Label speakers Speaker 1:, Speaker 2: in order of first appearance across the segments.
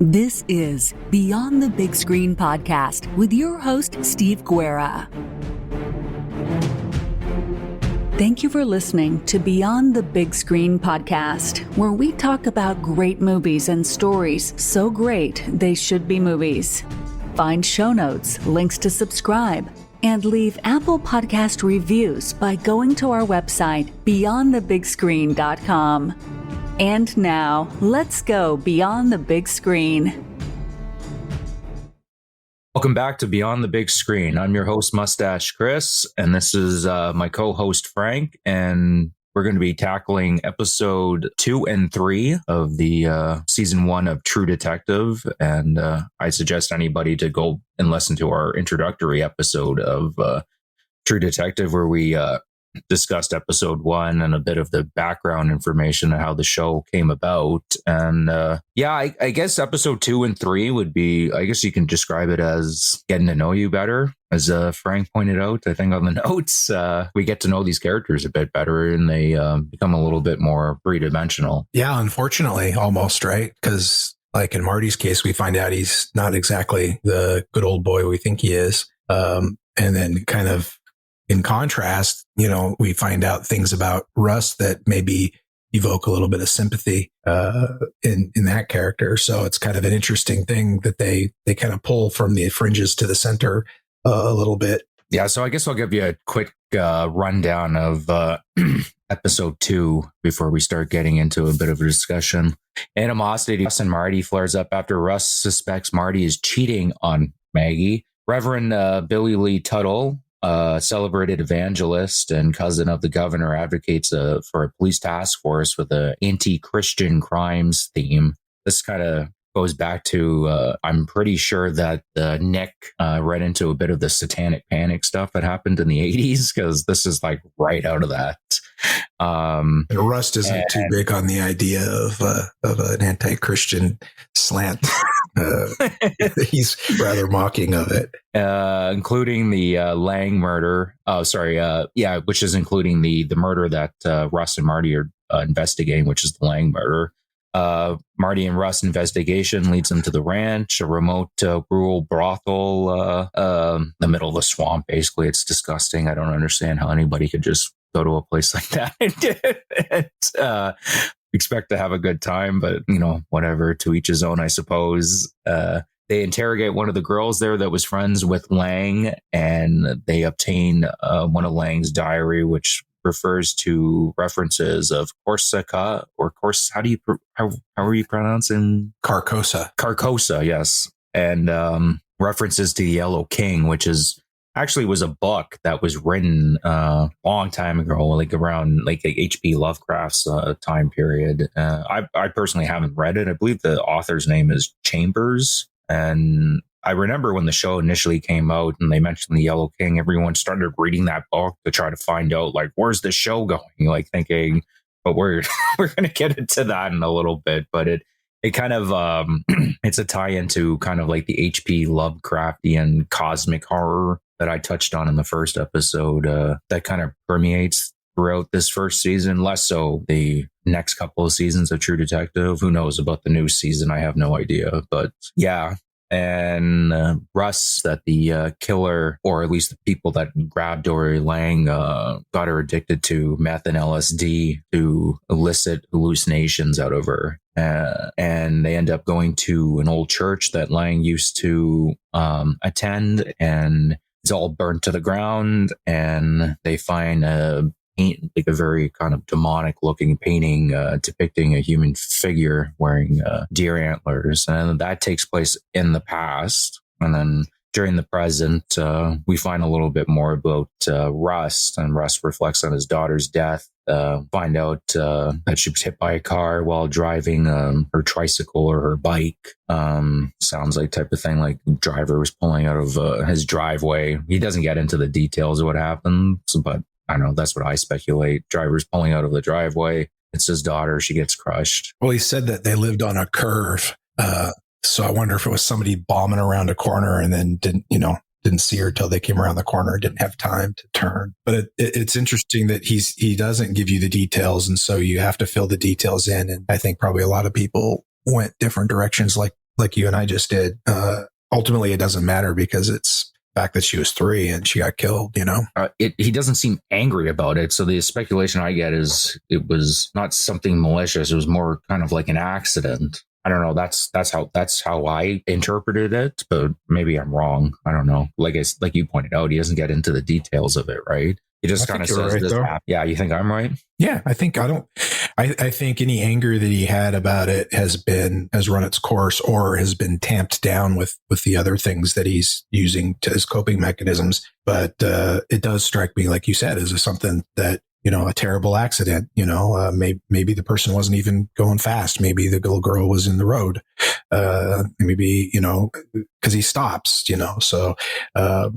Speaker 1: This is Beyond the Big Screen podcast with your host, Steve Guerra. Thank you for listening to Beyond the Big Screen podcast, where we talk about great movies and stories so great they should be movies. Find show notes, links to subscribe, and leave Apple Podcast reviews by going to our website, beyondthebigscreen.com. And now, let's go beyond the big screen.
Speaker 2: Welcome back to Beyond the Big Screen. I'm your host, Mustache Chris, and this is my co-host, Frank, and we're going to be tackling episode 2 and 3 of the season 1 of True Detective. And I suggest anybody to go and listen to our introductory episode of True Detective, where we discussed episode 1 and a bit of the background information and how the show came about. And I guess episode 2 and 3 would be, I guess you can describe it as getting to know you better. As Frank pointed out, I think on the notes, we get to know these characters a bit better and they become a little bit more three-dimensional.
Speaker 3: Yeah, unfortunately, almost, right? Because like in Marty's case, we find out he's not exactly the good old boy we think he is. And then kind of in contrast, we find out things about Russ that maybe evoke a little bit of sympathy in that character. So it's kind of an interesting thing that they kind of pull from the fringes to the center a little bit.
Speaker 2: Yeah, so I guess I'll give you a quick rundown of episode 2 before we start getting into a bit of a discussion. Animosity Russ and Marty flares up after Russ suspects Marty is cheating on Maggie. Reverend Billy Lee Tuttle, celebrated evangelist and cousin of the governor, advocates for a police task force with an anti-Christian crimes theme. This kind of goes back to, I'm pretty sure that Nick read into a bit of the satanic panic stuff that happened in the 80s, because this is like right out of that.
Speaker 3: And Rust isn't too big on the idea of an anti-Christian slant. He's rather mocking of it,
Speaker 2: including the Lang murder. Which is including the murder that Russ and Marty are investigating, which is the Lang murder. Marty and Russ' investigation leads them to the ranch, a remote rural brothel, the middle of the swamp. Basically, it's disgusting. I don't understand how anybody could just go to a place like that and expect to have a good time, but whatever, to each his own, I suppose. They interrogate one of the girls there that was friends with Lang, and they obtain one of Lang's diary, which refers to references of Corsica or how are you pronouncing?
Speaker 3: Carcosa,
Speaker 2: yes. And references to the Yellow King, which was a book that was written a long time ago, like around like H.P. Lovecraft's time period. I personally haven't read it. I believe the author's name is Chambers. And I remember when the show initially came out and they mentioned the Yellow King, everyone started reading that book to try to find out, like, where's the show going? Like thinking, but we're going to get into that in a little bit. But it kind of, it's a tie into kind of like the H.P. Lovecraftian cosmic horror that I touched on in the first episode, that kind of permeates throughout this first season, less so the next couple of seasons of True Detective. Who knows about the new season? I have no idea, but yeah. And Russ, that the killer, or at least the people that grabbed Dory Lang, got her addicted to meth and LSD to elicit hallucinations out of her. And they end up going to an old church that Lang used to attend, and it's all burnt to the ground. And they find a very kind of demonic looking painting depicting a human figure wearing deer antlers. And that takes place in the past. And then during the present, we find a little bit more about Russ, and Russ reflects on his daughter's death. Find out that she was hit by a car while driving her tricycle or her bike. Sounds like type of thing, like the driver was pulling out of his driveway. He doesn't get into the details of what happened, but I don't know, that's what I speculate. Driver's pulling out of the driveway. It's his daughter. She gets crushed.
Speaker 3: Well, he said that they lived on a curve. So I wonder if it was somebody bombing around a corner and then didn't see her till they came around the corner, didn't have time to turn. But it's interesting that he doesn't give you the details. And so you have to fill the details in. And I think probably a lot of people went different directions, like like you and I just did. Ultimately, it doesn't matter because it's the fact that she was 3 and she got killed, you know?
Speaker 2: He doesn't seem angry about it. So the speculation I get is it was not something malicious. It was more kind of like an accident. I don't know. That's how I interpreted it, but maybe I'm wrong. I don't know. Like you pointed out, he doesn't get into the details of it, right? He just kind of says,
Speaker 3: right,
Speaker 2: "Yeah, you think I'm right?"
Speaker 3: Yeah, I think any anger that he had about it has run its course or has been tamped down with the other things that he's using as coping mechanisms. But it does strike me, like you said, as something that, you know, a terrible accident, you know, maybe the person wasn't even going fast. Maybe the little girl was in the road. Maybe, you know, because he stops, you know. So,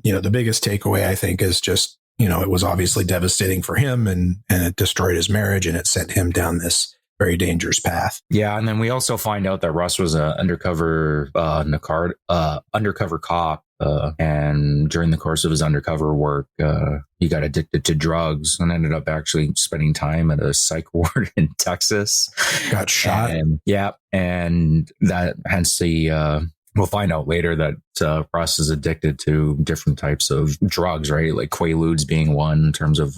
Speaker 3: you know, the biggest takeaway, I think, is just, you know, it was obviously devastating for him and it destroyed his marriage and it sent him down this very dangerous path.
Speaker 2: Yeah. And then we also find out that Russ was an undercover cop. And during the course of his undercover work, he got addicted to drugs and ended up actually spending time at a psych ward in Texas.
Speaker 3: Got shot.
Speaker 2: And that hence we'll find out later that Russ is addicted to different types of drugs, right? Like Quaaludes being one in terms of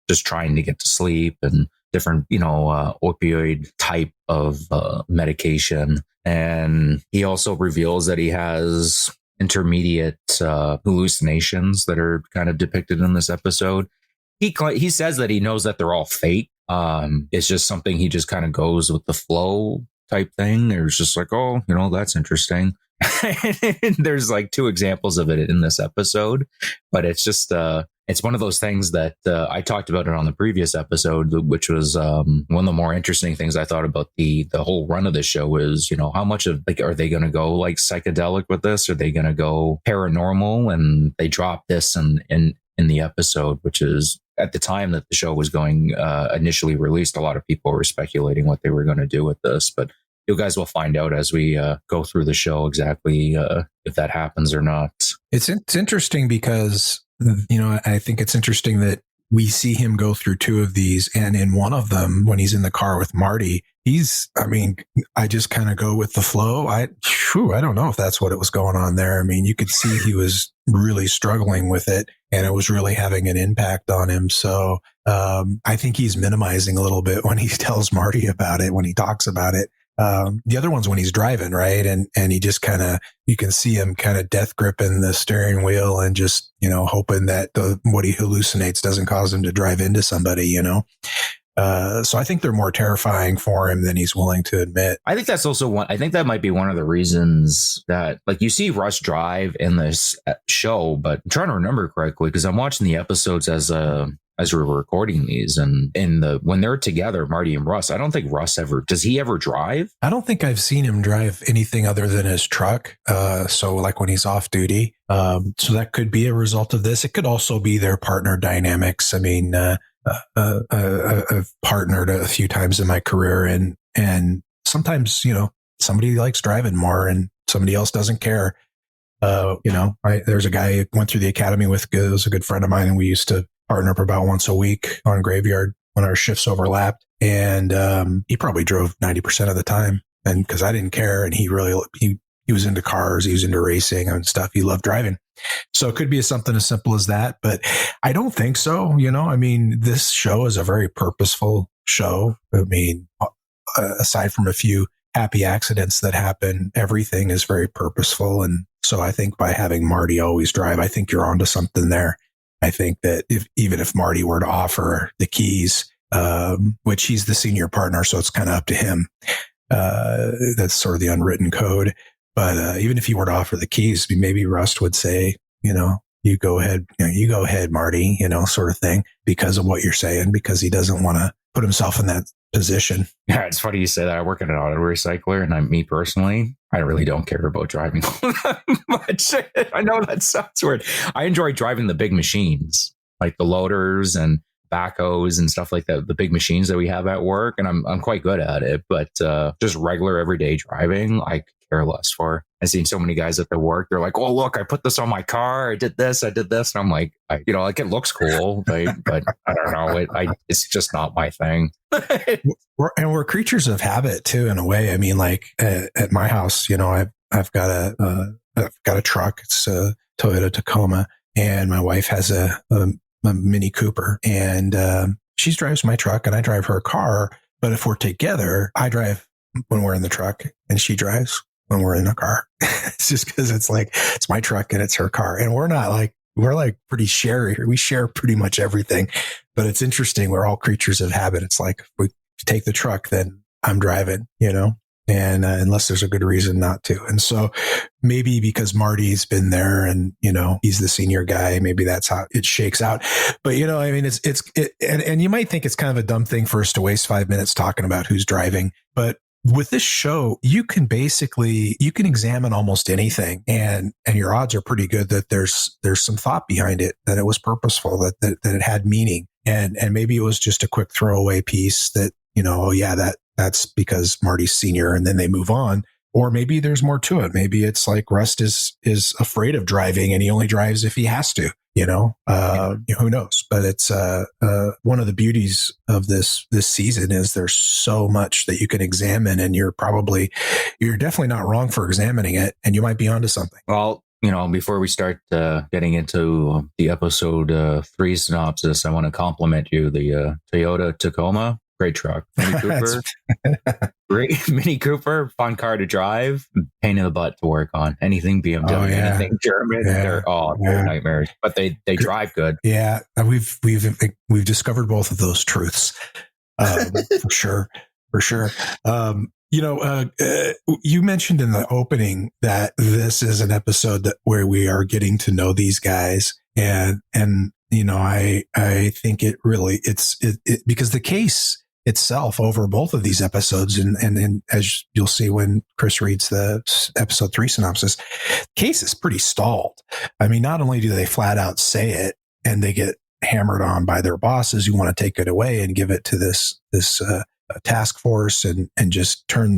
Speaker 2: just trying to get to sleep, and different, you know, opioid type of medication. And he also reveals that he has intermediate hallucinations that are kind of depicted in this episode. He says that he knows that they're all fake. It's just something he just kind of goes with the flow type thing. There's just like, oh, you know, that's interesting. There's like 2 examples of it in this episode, but it's just it's one of those things that I talked about it on the previous episode, which was one of the more interesting things I thought about the whole run of the show is, you know, how much of, like, are they going to go like psychedelic with this? Are they going to go paranormal? And they dropped this in the episode, which is at the time that the show was going initially released, a lot of people were speculating what they were going to do with this, but you guys will find out as we go through the show exactly if that happens or not.
Speaker 3: It's interesting because, you know, I think it's interesting that we see him go through 2 of these. And in one of them, when he's in the car with Marty, I just kind of go with the flow. I don't know if that's what it was going on there. I mean, you could see he was really struggling with it and it was really having an impact on him. So I think he's minimizing a little bit when he tells Marty about it, when he talks about it. The other one's when he's driving, right? And he just kind of, you can see him kind of death gripping the steering wheel and just, you know, hoping that what he hallucinates doesn't cause him to drive into somebody, you know? So I think they're more terrifying for him than he's willing to admit.
Speaker 2: I think that's also I think that might be one of the reasons that, like, you see Russ drive in this show, but I'm trying to remember correctly because I'm watching the episodes as we were recording these, and when they're together, Marty and Russ, I don't think Russ does he ever drive?
Speaker 3: I don't think I've seen him drive anything other than his truck. So like when he's off duty. So that could be a result of this. It could also be their partner dynamics. I mean, I've partnered a few times in my career and sometimes, you know, somebody likes driving more and somebody else doesn't care. You know, there's a guy I went through the academy with, was a good friend of mine, and we used to partner up about once a week on graveyard when our shifts overlapped. And he probably drove 90% of the time. And because I didn't care, and he was into cars, he was into racing and stuff. He loved driving. So it could be something as simple as that, but I don't think so. You know, I mean, this show is a very purposeful show. I mean, aside from a few happy accidents that happen, everything is very purposeful. And so I think by having Marty always drive, I think you're onto something there. I think that even if Marty were to offer the keys, which he's the senior partner, so it's kind of up to him. That's sort of the unwritten code. But even if he were to offer the keys, maybe Rust would say, you know, you go ahead, Marty, you know, sort of thing, because of what you're saying, because he doesn't want to put himself in that position.
Speaker 2: Yeah, it's funny you say that. I work at an auto recycler, and me personally, I really don't care about driving all that much. I know that sounds weird. I enjoy driving the big machines, like the loaders and backhoes and stuff like that, the big machines that we have at work, and I'm quite good at it. But just regular everyday driving, I care less for. I've seen so many guys at their work. They're like, "Oh, look, I put this on my car. I did this. And I'm like, like it looks cool, right? But I don't know. It's just not my thing.
Speaker 3: We're creatures of habit too, in a way. I mean, like at my house, I've got a truck. It's a Toyota Tacoma, and my wife has a Mini Cooper, and she drives my truck, and I drive her car. But if we're together, I drive when we're in the truck, and she drives when we're in a car. It's just because it's like, it's my truck and it's her car. And we're pretty sharey. We share pretty much everything, but it's interesting. We're all creatures of habit. It's like, if we take the truck, then I'm driving, and unless there's a good reason not to. And so maybe because Marty's been there and, he's the senior guy, maybe that's how it shakes out. But, I mean, and you might think it's kind of a dumb thing for us to waste 5 minutes talking about who's driving, but with this show, you can examine almost anything, and your odds are pretty good that there's some thought behind it, that it was purposeful, that it had meaning, and maybe it was just a quick throwaway piece that, that's because Marty's senior, and then they move on. Or maybe there's more to it. Maybe it's like Rust is afraid of driving, and he only drives if he has to. Who knows? But it's one of the beauties of this season is there's so much that you can examine, and you're definitely not wrong for examining it, and you might be onto something.
Speaker 2: Well, before we start getting into the episode 3 synopsis, I want to compliment you. The Toyota Tacoma, great truck. Mini Cooper, great Mini Cooper, fun car to drive, pain in the butt to work on. Anything BMW, anything German, they're nightmares. But they drive good.
Speaker 3: Yeah, we've discovered both of those truths for sure. You mentioned in the opening that this is an episode where we are getting to know these guys, and I think it really it's because the case itself over both of these episodes, and as you'll see when Chris reads the episode 3 synopsis, case is pretty stalled. I mean, not only do they flat out say it, and they get hammered on by their bosses who want to take it away and give it to this task force and just give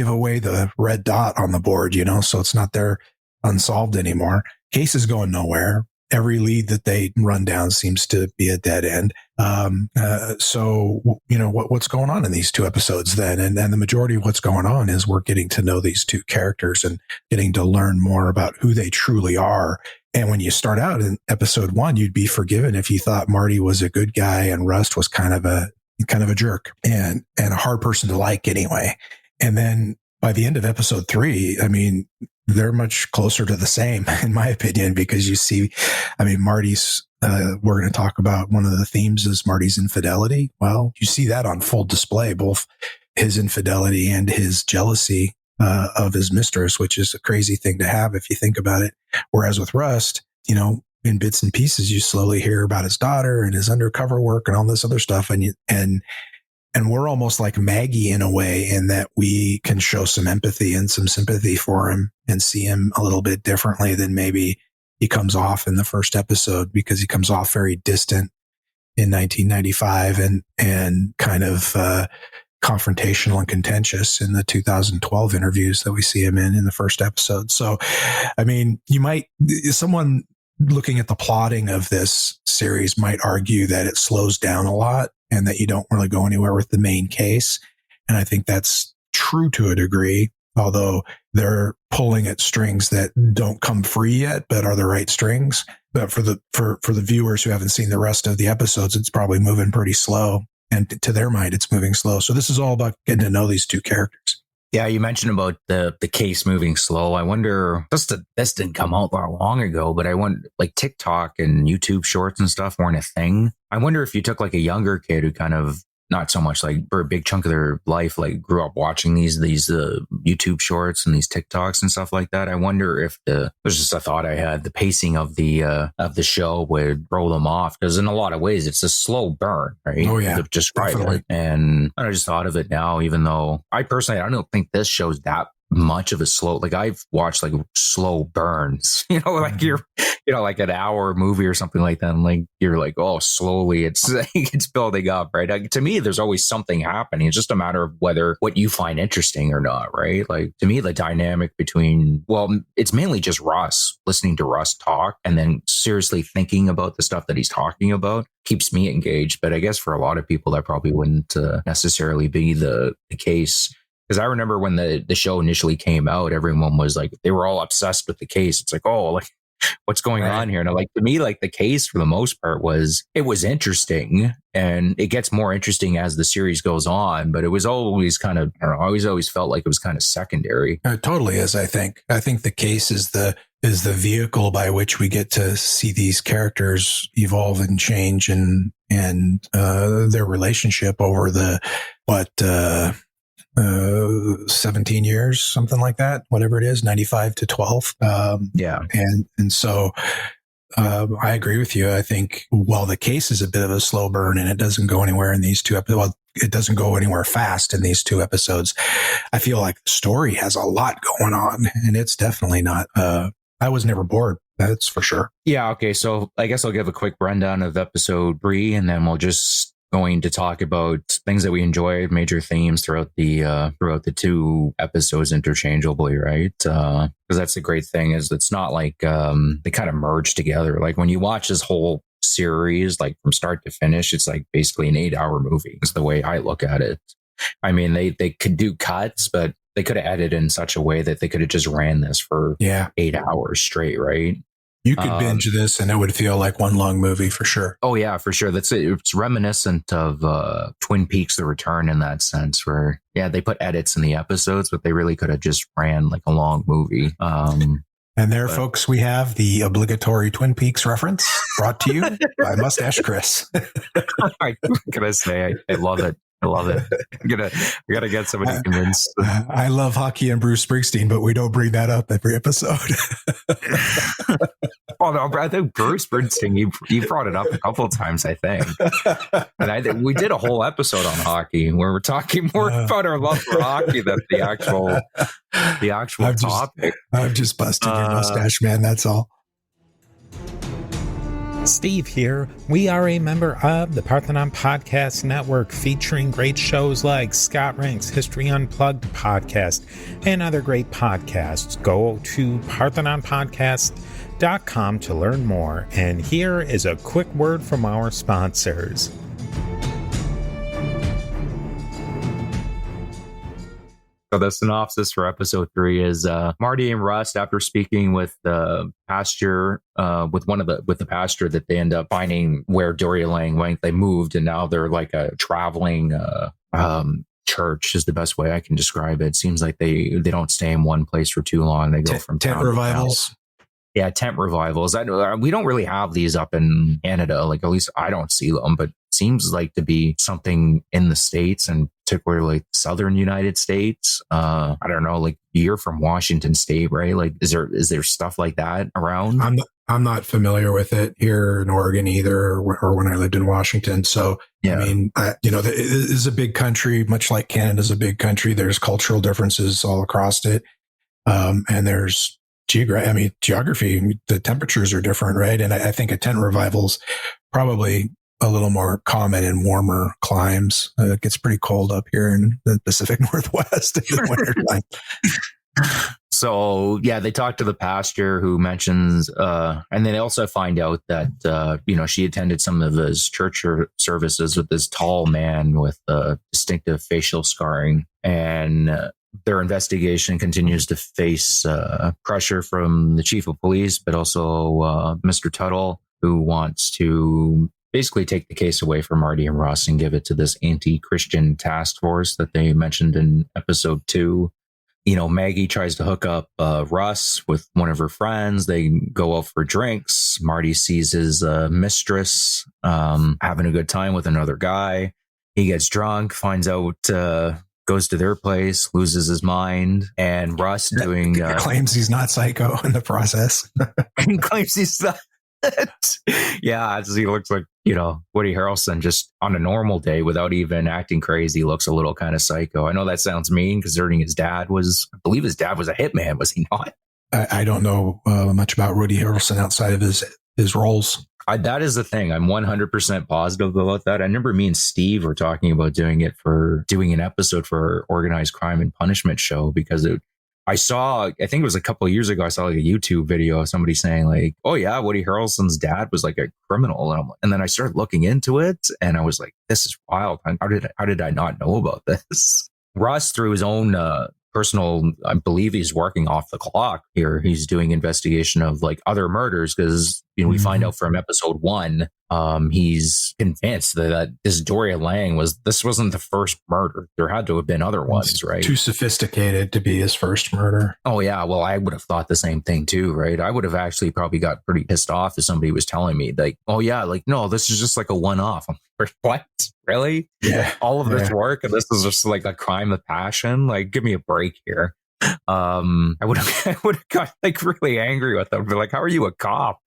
Speaker 3: away the red dot on the board, so it's not there unsolved anymore. Case is going nowhere. Every lead that they run down seems to be a dead end. So what's going on in these 2 episodes then? And the majority of what's going on is we're getting to know these 2 characters and getting to learn more about who they truly are. And when you start out in episode 1, you'd be forgiven if you thought Marty was a good guy and Rust was kind of a jerk and a hard person to like anyway. And then by the end of episode 3, I mean, they're much closer to the same, in my opinion, because you see, I mean, Marty's, we're going to talk about one of the themes is Marty's infidelity. Well, you see that on full display, both his infidelity and his jealousy of his mistress, which is a crazy thing to have if you think about it. Whereas with Rust, in bits and pieces, you slowly hear about his daughter and his undercover work and all this other stuff. And we're almost like Maggie in a way, in that we can show some empathy and some sympathy for him and see him a little bit differently than maybe he comes off in the first episode, because he comes off very distant in 1995 and kind of confrontational and contentious in the 2012 interviews that we see him in the first episode. So, I mean, someone looking at the plotting of this series might argue that it slows down a lot and that you don't really go anywhere with the main case. And I think that's true to a degree, although they're pulling at strings that don't come free yet, but are the right strings. But for the viewers who haven't seen the rest of the episodes, it's probably moving pretty slow. And to their mind, it's moving slow. So this is all about getting to know these 2 characters.
Speaker 2: Yeah, you mentioned about the case moving slow. I wonder, this didn't come out that long ago, but I wonder, like TikTok and YouTube shorts and stuff weren't a thing. I wonder if you took like a younger kid who kind of, not so much like for a big chunk of their life, like grew up watching these YouTube shorts and these TikToks and stuff like that. I wonder if there's just a thought I had, the pacing of the show would throw them off, because in a lot of ways it's a slow burn, right?
Speaker 3: Oh yeah,
Speaker 2: to describe it. And I just thought of it now, even though I don't think this show's that much of a slow, like I've watched like slow burns, like you're, like an hour movie or something like that. And like, you're like, oh, slowly it's building up, right? Like, to me, there's always something happening. It's just a matter of what you find interesting or not, right? Like, to me, the dynamic between, it's mainly just Russ, listening to Russ talk and then seriously thinking about the stuff that he's talking about keeps me engaged. But I guess for a lot of people, that probably wouldn't necessarily be the case. Because I remember when the show initially came out, everyone was like, they were all obsessed with the case. It's like, oh, like, what's going on here? And like, to me, like the case for the most part was interesting, and it gets more interesting as the series goes on. But it was always kind of, I don't know, I always felt like it was kind of secondary.
Speaker 3: It totally is. I think the case is the vehicle by which we get to see these characters evolve and change and their relationship over the 17 years, something like that, whatever it is, 95 to 12. And so I agree with you. I think while the case is a bit of a slow burn and it doesn't go anywhere in these two episodes, well, it doesn't go anywhere fast in these two episodes. I feel like the story has a lot going on, and it's definitely not, I was never bored. That's for sure. Yeah.
Speaker 2: Okay. So I guess I'll give a quick rundown of episode 3, and then we'll just going to talk about things that we enjoyed, major themes throughout the 2 episodes interchangeably, right? Because that's the great thing, is it's not like they kind of merge together. Like when you watch this whole series, like from start to finish, it's like basically an 8-hour movie. It's the way I look at it. I mean, they could do cuts, but they could have edited in such a way that they could have just ran this for 8 hours straight, right?
Speaker 3: You could binge this and it would feel like one long movie for sure.
Speaker 2: Oh, yeah, for sure. That's it. It's reminiscent of Twin Peaks: The Return in that sense, where, they put edits in the episodes, but they really could have just ran like a long movie.
Speaker 3: Folks, we have the obligatory Twin Peaks reference brought to you by Mustache Chris.
Speaker 2: I gotta say, I love it. I love it. I gotta get somebody convinced.
Speaker 3: I love hockey and Bruce Springsteen, but we don't bring that up every episode.
Speaker 2: Oh no, I think Bruce Springsteen, you brought it up a couple of times, I think. And we did a whole episode on hockey where we're talking more about our love for hockey than the actual topic.
Speaker 3: I'm just busting your mustache, man. That's all.
Speaker 4: Steve here. We are a member of the Parthenon Podcast Network, featuring great shows like Scott Rank's History Unplugged podcast and other great podcasts. Go to parthenonpodcast.com to learn more. And here is a quick word from our sponsors.
Speaker 2: So the synopsis for episode 3 is Marty and Russ, after speaking with the pastor, with the pastor, that they end up finding where Doria Lang went. They moved, and now they're like a traveling church is the best way I can describe it. It seems like they don't stay in one place for too long. They go from
Speaker 3: tent revivals.
Speaker 2: Yeah, tent revivals. We don't really have these up in Canada. Like, at least I don't see them, but it seems like to be something in the States, and particularly like southern United States. I don't know, like, you're from Washington State, right? Like, is there stuff like that around?
Speaker 3: I'm not familiar with it here in Oregon either, or when I lived in Washington. So, I mean, it is a big country, much like Canada's a big country. There's cultural differences all across it. And there's geography, the temperatures are different, right? And I think a tent revival's probably a little more common in warmer climes. It gets pretty cold up here in the Pacific Northwest in the wintertime.
Speaker 2: So, they talk to the pastor, who mentions, and they also find out that, she attended some of his church services with this tall man with distinctive facial scarring. And their investigation continues to face pressure from the chief of police, but also Mr. Tuttle, who wants to basically take the case away from Marty and Russ and give it to this anti-Christian task force that they mentioned in episode 2. Maggie tries to hook up Russ with one of her friends. They go out for drinks. Marty sees his mistress having a good time with another guy. He gets drunk, finds out, goes to their place, loses his mind, and Russ claims
Speaker 3: he's not psycho in the process.
Speaker 2: Claims he's not. Yeah, he looks like, Woody Harrelson just on a normal day without even acting crazy looks a little kind of psycho. I know that sounds mean considering I believe his dad was a hitman, was he not?
Speaker 3: I don't know much about Woody Harrelson outside of his roles.
Speaker 2: That is the thing. I'm 100% positive about that. I remember me and Steve were talking about doing an episode for Organized Crime and Punishment show because I think it was a couple of years ago, I saw like a YouTube video of somebody saying like, oh yeah, Woody Harrelson's dad was like a criminal. And then I started looking into it and I was like, this is wild. How did I not know about this? Russ, through his own personal, I believe he's working off the clock here. He's doing investigation of like other murders because we find out from episode 1, he's convinced that this Doria Lang wasn't the first murder. There had to have been other ones, right?
Speaker 3: Too sophisticated to be his first murder.
Speaker 2: Oh yeah, well I would have thought the same thing too, right? I would have actually probably got pretty pissed off if somebody was telling me like, oh yeah, like no, this is just like a one-off. I'm like, what? Really?
Speaker 3: Yeah.
Speaker 2: All of this work and this is just like a crime of passion? Like, give me a break here. I would have got like really angry with them. Be like, how are you a cop?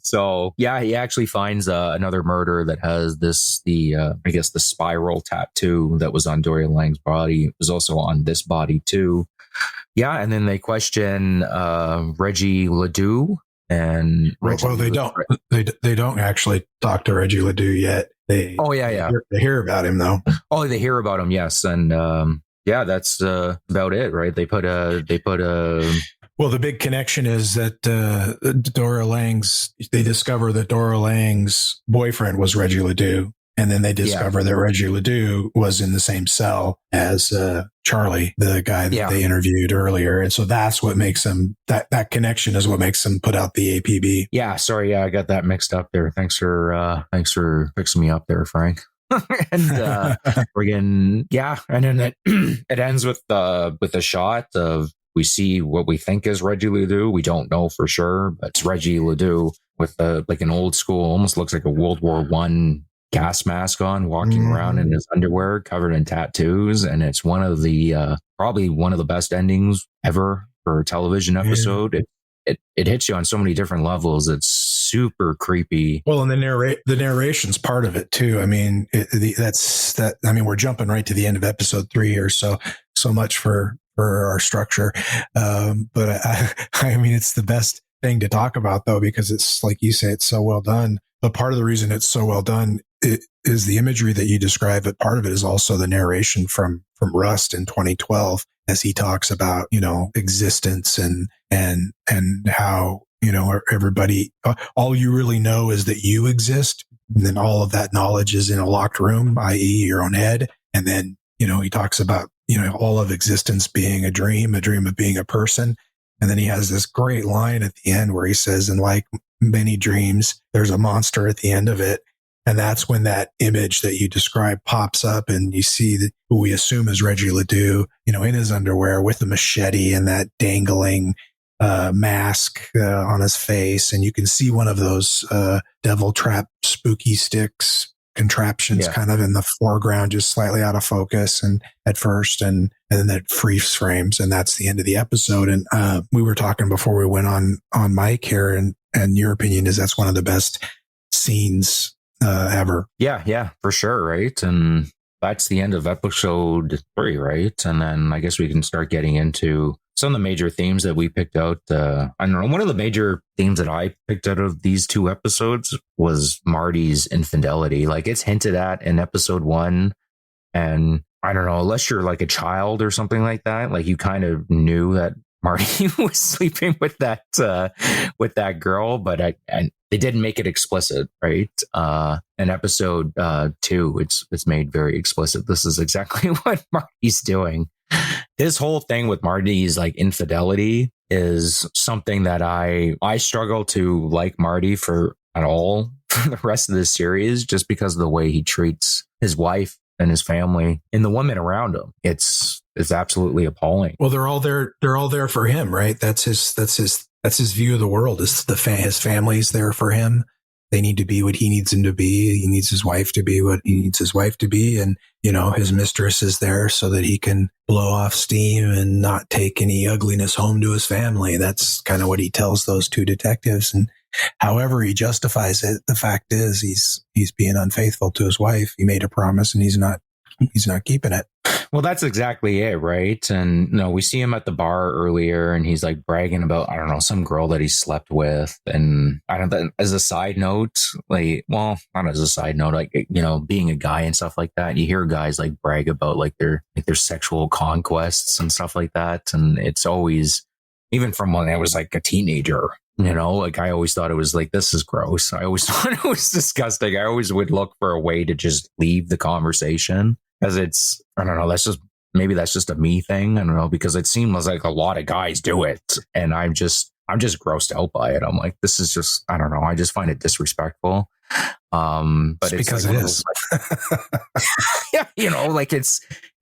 Speaker 2: So yeah, he actually finds another murder that has the spiral tattoo that was on Doria Lang's body. It was also on this body too. Yeah, and then they question Reggie Ledoux. And
Speaker 3: they don't actually talk to Reggie Ledoux yet. They hear about him though.
Speaker 2: Oh, they hear about him, yes, and that's about it, right? They put a.
Speaker 3: Well, the big connection is that they discover that Dora Lang's boyfriend was Reggie Ledoux. And then they discover that Reggie Ledoux was in the same cell as Charlie, the guy that they interviewed earlier. And so that's what makes them, that connection is what makes them put out the APB.
Speaker 2: Yeah, sorry. Yeah, I got that mixed up there. Thanks for fixing me up there, Frank. And and then it ends with a shot of, we see what we think is Reggie Ledoux. We don't know for sure, but it's Reggie Ledoux with like an old school, almost looks like a World War I gas mask on, walking around in his underwear, covered in tattoos. And it's one of the probably one of the best endings ever for a television episode. Yeah. It hits you on so many different levels. It's super creepy.
Speaker 3: Well, and the narration's part of it too. I mean, we're jumping right to the end of episode 3 here. So much for our structure. But I mean, it's the best thing to talk about though, because it's like you say, it's so well done. But part of the reason it's so well done is the imagery that you describe, but part of it is also the narration from Rust in 2012 as he talks about, existence and how, everybody, all you really know is that you exist. And then all of that knowledge is in a locked room, i.e. your own head. And then, he talks about, all of existence being a dream of being a person. And then he has this great line at the end where he says, and like many dreams, there's a monster at the end of it. And that's when that image that you described pops up and you see who we assume is Reggie Ledoux, in his underwear with a machete and that dangling mask on his face. And you can see one of those devil trap spooky sticks contraptions kind of in the foreground, just slightly out of focus and at first, and then that freeze frames, and that's the end of the episode. And we were talking before we went on mic here, and your opinion is that's one of the best scenes ever.
Speaker 2: Yeah, for sure, right? And that's the end of episode 3, right? And then I guess we can start getting into some of the major themes that we picked out. I don't know. One of the major themes that I picked out of these 2 episodes was Marty's infidelity. Like, it's hinted at in episode 1. And I don't know, unless you're like a child or something like that, like you kind of knew that Marty was sleeping with that girl, but they didn't make it explicit, right? In episode 2, it's made very explicit. This is exactly what Marty's doing. This whole thing with Marty's like infidelity is something that I struggle to like Marty for the rest of this series, just because of the way he treats his wife and his family and the women around him. It's absolutely appalling.
Speaker 3: Well, they're all there for him, right? That's his view of the world. Is his family's there for him. they need to be what he needs them to be. He needs his wife to be what he needs his wife to be. And, his mistress is there so that he can blow off steam and not take any ugliness home to his family. That's kind of what he tells those two detectives. And however he justifies it, the fact is he's being unfaithful to his wife. He made a promise and he's not keeping it.
Speaker 2: Well, that's exactly it, right? And we see him at the bar earlier, and he's like bragging about, I don't know, some girl that he slept with. And I don't know, as a side note, not as a side note, being a guy and stuff like that, you hear guys like brag about their sexual conquests and stuff like that. And it's always, even from when I was like a teenager, I always thought it was like, this is gross. I always thought it was disgusting. I always would look for a way to just leave the conversation. Because it's, I don't know, that's just a me thing. I don't know, because it seems like a lot of guys do it. And I'm just grossed out by it. I'm like, this is just, I don't know. I just find it disrespectful. But it's
Speaker 3: because
Speaker 2: like
Speaker 3: it is.
Speaker 2: Yeah,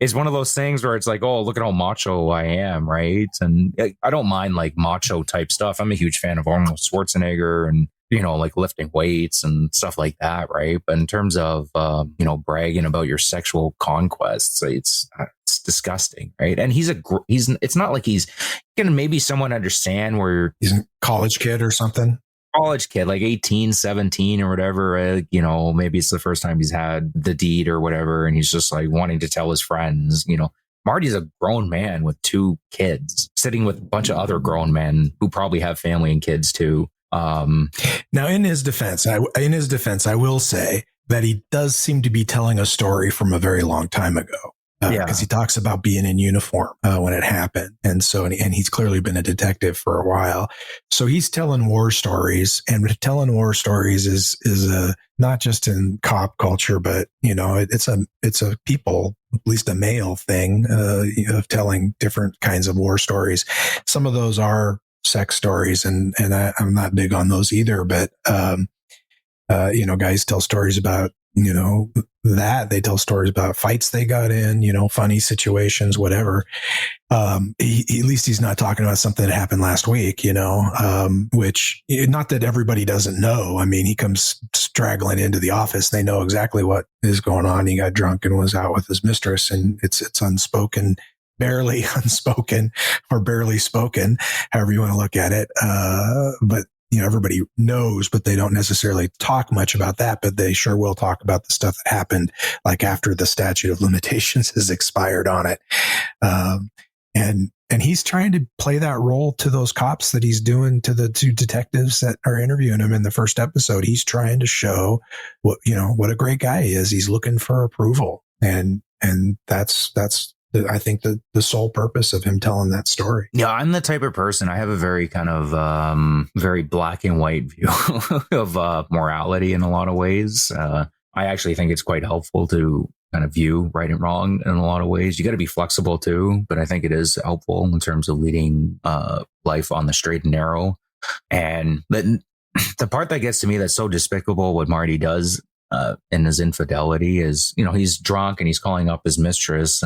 Speaker 2: it's one of those things where it's like, oh, look at how macho I am, right? And I don't mind like macho type stuff. I'm a huge fan of Arnold Schwarzenegger and like lifting weights and stuff like that, right? But in terms of bragging about your sexual conquests, it's disgusting, right? And it's not like he's gonna maybe someone understand where
Speaker 3: he's a college kid or something.
Speaker 2: College kid, like 18, 17 or whatever, maybe it's the first time he's had the deed or whatever, and he's just like wanting to tell his friends, Marty's a grown man with 2 kids, sitting with a bunch of other grown men who probably have family and kids too.
Speaker 3: Now, in his defense, I will say that he does seem to be telling a story from a very long time ago. Because he talks about being in uniform when it happened. And so, and he's clearly been a detective for a while. So he's telling war stories, and telling war stories is not just in cop culture, but, it's a people, at least a male thing, of telling different kinds of war stories. Some of those are sex stories, and I'm not big on those either, but, guys tell stories about, that they tell stories about fights they got in, funny situations, whatever. At least he's not talking about something that happened last week, which, not that everybody doesn't know. I mean, he comes straggling into the office. They know exactly what is going on. He got drunk and was out with his mistress, and it's unspoken, barely unspoken or barely spoken, however you want to look at it. But everybody knows, but they don't necessarily talk much about that, but they sure will talk about the stuff that happened like after the statute of limitations has expired on it. And he's trying to play that role to those cops that he's doing to the 2 detectives that are interviewing him in the first episode. He's trying to show what a great guy he is. He's looking for approval. And that's I think the sole purpose of him telling that story.
Speaker 2: Yeah, I'm the type of person, I have a very kind of very black and white view of morality in a lot of ways. I actually think it's quite helpful to kind of view right and wrong in a lot of ways. You got to be flexible too, but I think it is helpful in terms of leading life on the straight and narrow. And the part that gets to me that's so despicable what Marty does in his infidelity is, he's drunk and he's calling up his mistress,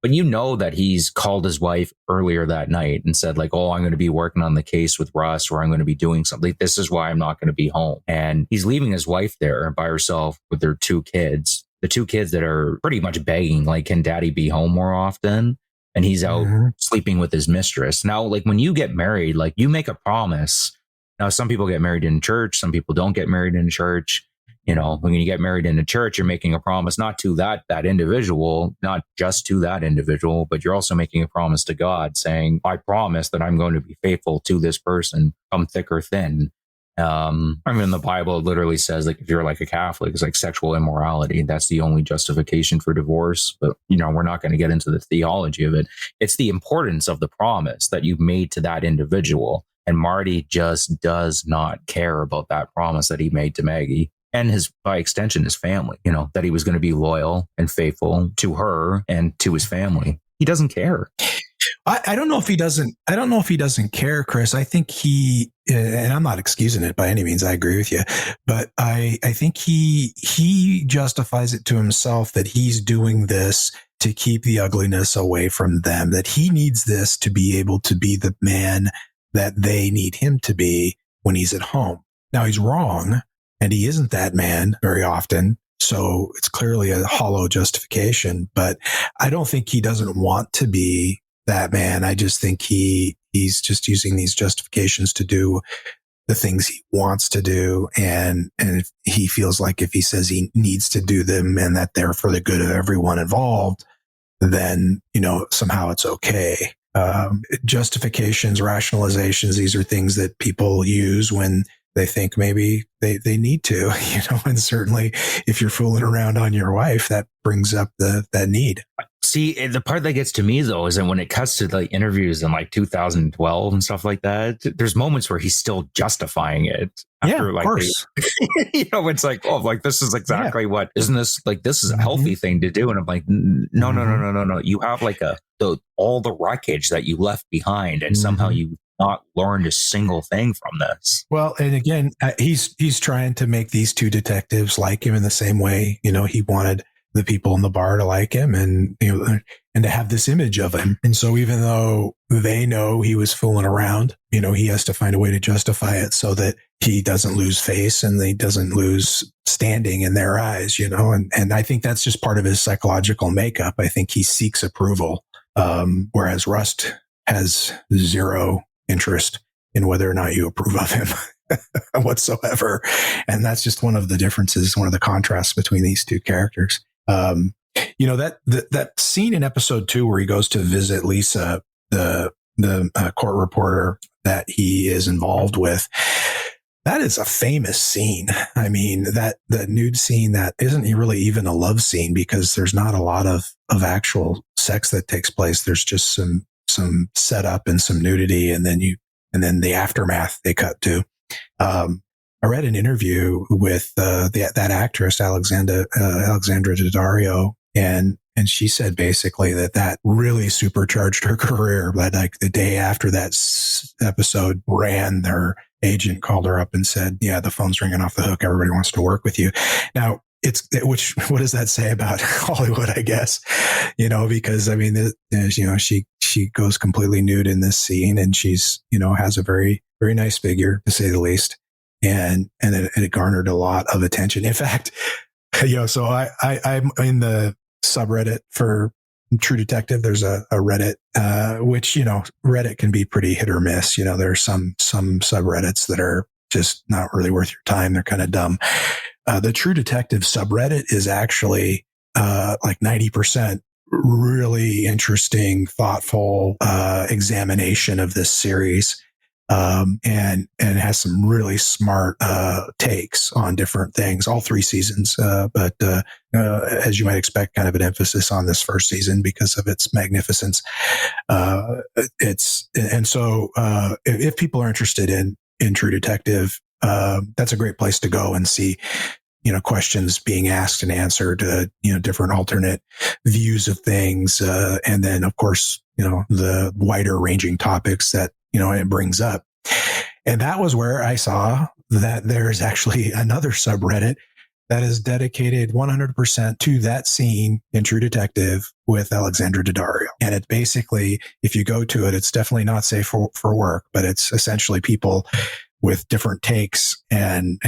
Speaker 2: but that he's called his wife earlier that night and said like, oh, I'm going to be working on the case with Russ, or I'm going to be doing something. This is why I'm not going to be home. And he's leaving his wife there by herself with their 2 kids, the 2 kids that are pretty much begging, like, can daddy be home more often? And he's out sleeping with his mistress. Now, like when you get married, like you make a promise. Now, some people get married in church. Some people don't get married in church. When you get married in a church, you're making a promise not to that individual, not just to that individual, but you're also making a promise to God saying, I promise that I'm going to be faithful to this person, come thick or thin. The Bible literally says, like, if you're like a Catholic, it's like sexual immorality. That's the only justification for divorce. But, we're not going to get into the theology of it. It's the importance of the promise that you've made to that individual. And Marty just does not care about that promise that he made to Maggie. And by extension, his family, that he was going to be loyal and faithful to her and to his family. He doesn't care.
Speaker 3: I don't know if he doesn't. I don't know if he doesn't care, Chris. I think and I'm not excusing it by any means. I agree with you, but I think he justifies it to himself that he's doing this to keep the ugliness away from them, that he needs this to be able to be the man that they need him to be when he's at home. Now, he's wrong. and he isn't that man very often. So it's clearly a hollow justification, but I don't think he doesn't want to be that man. I just think he's just using these justifications to do the things he wants to do. And if he feels like if he says he needs to do them and that they're for the good of everyone involved, then, somehow it's okay. Justifications, rationalizations, these are things that people use when they think maybe they need to, and certainly if you're fooling around on your wife, that brings up that need.
Speaker 2: See, the part that gets to me though is that when it cuts to like interviews in like 2012 and stuff like that, there's moments where he's still justifying it. After,
Speaker 3: of
Speaker 2: like,
Speaker 3: course.
Speaker 2: It's like, like this is exactly what, isn't this like, this is a healthy thing to do. And I'm like, no. You have like all the wreckage that you left behind, and somehow you not learned a single thing from this.
Speaker 3: Well, and again, he's trying to make these two detectives like him in the same way. He wanted the people in the bar to like him and to have this image of him. And so even though they know he was fooling around, he has to find a way to justify it so that he doesn't lose face and he doesn't lose standing in their eyes, and I think that's just part of his psychological makeup. I think he seeks approval, whereas Rust has zero interest in whether or not you approve of him whatsoever. And that's just one of the differences, one of the contrasts between these two characters. That scene in episode 2 where he goes to visit Lisa, the court reporter that he is involved with, that is a famous scene. I mean, that nude scene that isn't really even a love scene because there's not a lot of actual sex that takes place. There's just some setup and some nudity, and then the aftermath they cut to. I read an interview with that actress Alexandra Daddario, and she said basically that really supercharged her career. That like the day after that episode ran, their agent called her up and said, "Yeah, the phone's ringing off the hook. Everybody wants to work with you." Now, what does that say about Hollywood? I guess, because I mean, she goes completely nude in this scene, and she's has a very very nice figure to say the least. And it garnered a lot of attention. In fact, so I'm in the subreddit for True Detective. There's a Reddit, which, Reddit can be pretty hit or miss. There's some subreddits that are just not really worth your time. They're kind of dumb. The True Detective subreddit is actually, like 90% really interesting, thoughtful, examination of this series. And has some really smart, takes on different things, all 3 seasons. But as you might expect, kind of an emphasis on this first season because of its magnificence. If people are interested in True Detective, that's a great place to go and see, questions being asked and answered, different alternate views of things. And then of course, the wider ranging topics that, it brings up. And that was where I saw that there's actually another subreddit that is dedicated 100% to that scene in True Detective with Alexandra Daddario. And it basically, if you go to it, it's definitely not safe for work, but it's essentially people with different takes and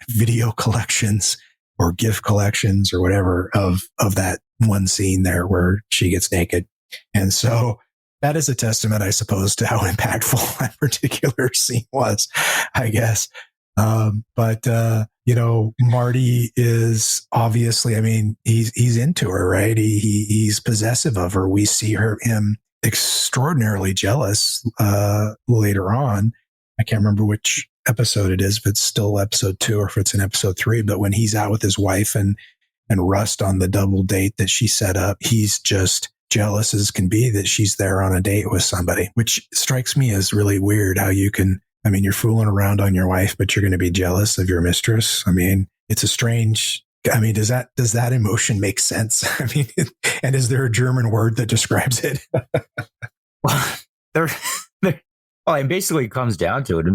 Speaker 3: video collections or GIF collections or whatever of that one scene there where she gets naked. And so that is a testament, I suppose, to how impactful that particular scene was, I guess. But Marty is obviously, I mean, he's into her, right? He's possessive of her. We see him extraordinarily jealous, later on. I can't remember which episode it is, if it's still episode 2 or if it's in episode 3, but when he's out with his wife and Rust on the double date that she set up, he's just jealous as can be that she's there on a date with somebody, which strikes me as really weird how you can, I mean, you're fooling around on your wife, but you're going to be jealous of your mistress. I mean, it's a strange, I mean, does that emotion make sense? I mean, and is there a German word that describes it?
Speaker 2: Well, it basically comes down to it.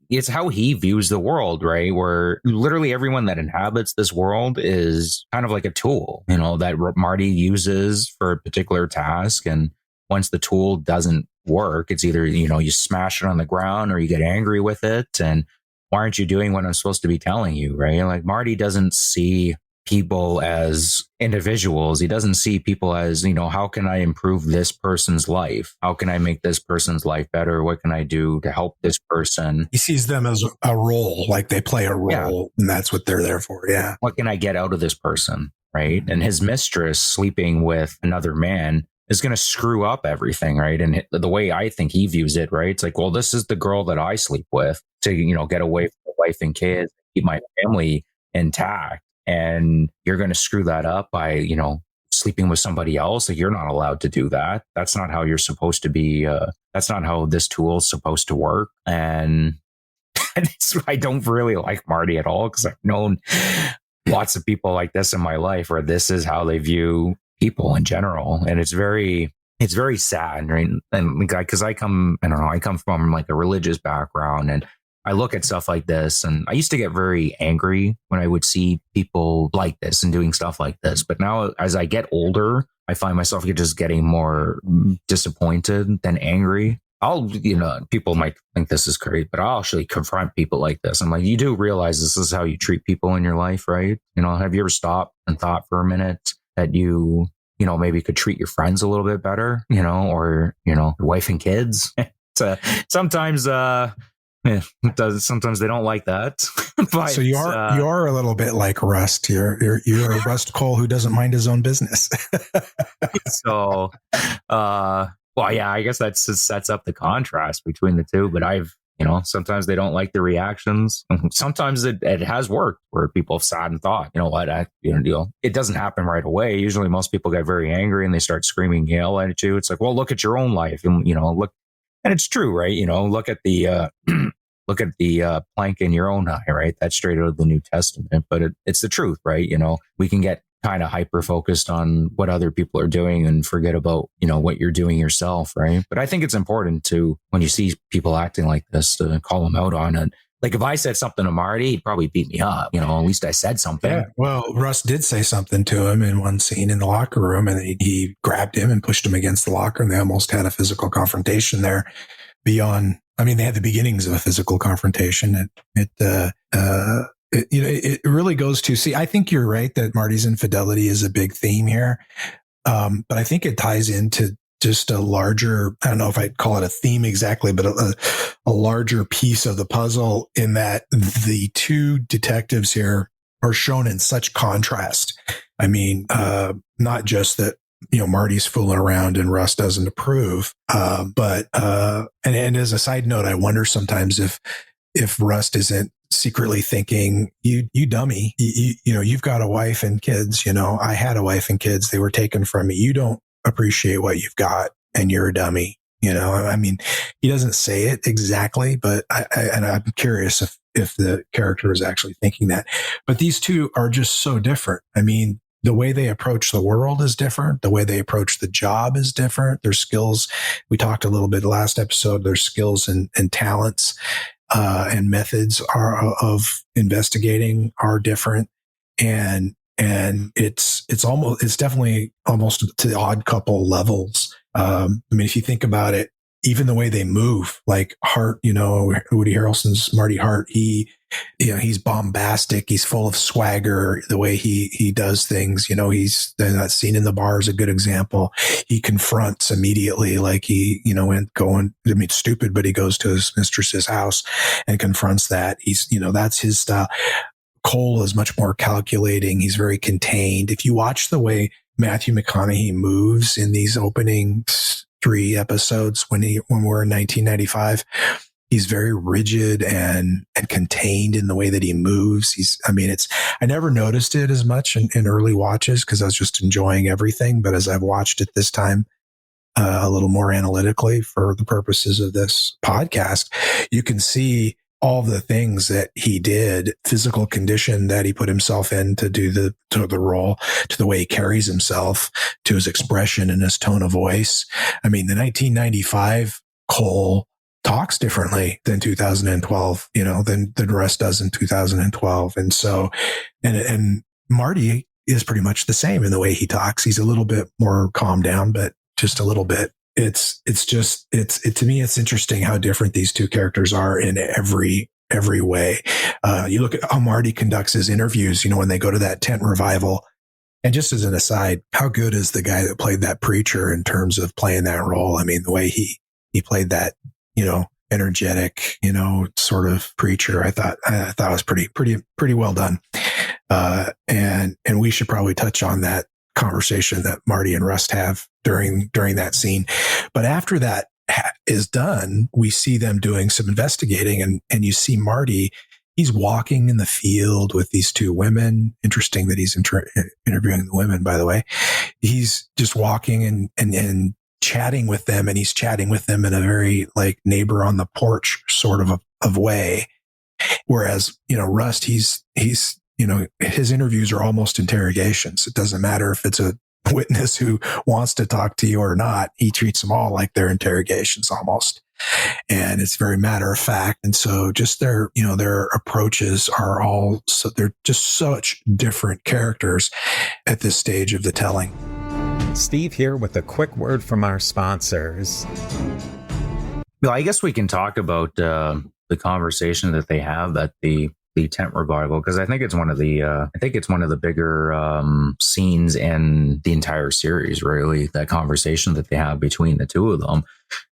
Speaker 2: It's how he views the world, right? Where literally everyone that inhabits this world is kind of like a tool, that Marty uses for a particular task. And once the tool doesn't work, it's either, you smash it on the ground or you get angry with it. And why aren't you doing what I'm supposed to be telling you, right? Like Marty doesn't see people as individuals. He doesn't see people as, how can I improve this person's life? How can I make this person's life better? What can I do to help this person?
Speaker 3: He sees them as a role, like they play a role, and that's what they're there for. Yeah.
Speaker 2: What can I get out of this person? Right. And his mistress sleeping with another man is going to screw up everything. Right. And the way I think he views it, right. It's like, well, this is the girl that I sleep with to, get away from the wife and kids, keep my family intact. And you're going to screw that up by, sleeping with somebody else. Like, you're not allowed to do that. That's not how you're supposed to be. That's not how this tool is supposed to work. And I don't really like Marty at all, because I've known lots of people like this in my life where this is how they view people in general. And it's very sad, right? And because I come from like a religious background, and I look at stuff like this, and I used to get very angry when I would see people like this and doing stuff like this. But now as I get older, I find myself just getting more disappointed than angry. People might think this is great, but I'll actually confront people like this. I'm like, you do realize this is how you treat people in your life, right? Have you ever stopped and thought for a minute that you maybe could treat your friends a little bit better, or, your wife and kids? Sometimes, it does. Sometimes they don't like that. But,
Speaker 3: so you are a little bit like Rust. You're a Rust Cole who doesn't mind his own business.
Speaker 2: So, I guess that just sets up the contrast between the two. But sometimes they don't like the reactions. Sometimes it has worked where people have sat and thought, it doesn't happen right away. Usually most people get very angry and they start screaming, yell at you. It's like, well, look at your own life, and look. And it's true, right? Look at the plank in your own eye, right? That's straight out of the New Testament, but it's the truth, right? We can get kind of hyper focused on what other people are doing and forget about, what you're doing yourself, right? But I think it's important to, when you see people acting like this, to call them out on it. Like if I said something to Marty, he'd probably beat me up. At least I said something.
Speaker 3: Yeah. Well, Russ did say something to him in one scene in the locker room, and he grabbed him and pushed him against the locker, and they almost had a physical confrontation there. They had the beginnings of a physical confrontation. It really goes to, see, I think you're right that Marty's infidelity is a big theme here. But I think it ties into just a larger, I don't know if I'd call it a theme exactly, but a larger piece of the puzzle, in that the two detectives here are shown in such contrast. Not just that, Marty's fooling around and Russ doesn't approve. But as a side note, I wonder sometimes if Rust isn't secretly thinking, you dummy, you've got a wife and kids. I had a wife and kids. They were taken from me. You don't appreciate what you've got, and you're a dummy. He doesn't say it exactly, but I'm curious if the character is actually thinking that. But these two are just so different. The way they approach the world is different. The way they approach the job is different. Their skills, we talked a little bit last episode, their skills and talents and methods of investigating are different. And it's definitely almost to the Odd Couple levels. If you think about it, even the way they move, like Hart, Woody Harrelson's Marty Hart, he's bombastic. He's full of swagger. The way he does things, he's that scene in the bar is a good example. He confronts immediately, like stupid, but he goes to his mistress's house and confronts that. That's his style. Cole is much more calculating. He's very contained. If you watch the way Matthew McConaughey moves in these opening 3 episodes when we're in 1995, he's very rigid and contained in the way that he moves. I never noticed it as much in early watches because I was just enjoying everything. But as I've watched it this time, a little more analytically for the purposes of this podcast, you can see all the things that he did, physical condition that he put himself in to do the role, to the way he carries himself, to his expression and his tone of voice. The 1995 Cole talks differently than 2012, than the rest does in 2012. And so, and Marty is pretty much the same in the way he talks. He's a little bit more calmed down, but just a little bit. To me, it's interesting how different these two characters are in every every way. You look at how Marty conducts his interviews, when they go to that tent revival. And just as an aside, how good is the guy that played that preacher in terms of playing that role? I mean, the way he played that, energetic, sort of preacher, I thought was pretty well done. And we should probably touch on that conversation that Marty and Rust have during that scene. But after that is done, we see them doing some investigating, and you see Marty, he's walking in the field with these two women. Interesting that he's interviewing the women, by the way. He's just walking and chatting with them, and he's chatting with them in a very like neighbor on the porch sort of way. Whereas, Rust, he's his interviews are almost interrogations. It doesn't matter if it's a witness who wants to talk to you or not. He treats them all like they're interrogations almost. And it's very matter of fact. And so just their approaches are they're just such different characters at this stage of the telling.
Speaker 4: Steve here with a quick word from our sponsors.
Speaker 2: Well, I guess we can talk about the conversation that they have at the tent revival, because I think it's one of the bigger scenes in the entire series, really, that conversation that they have between the two of them.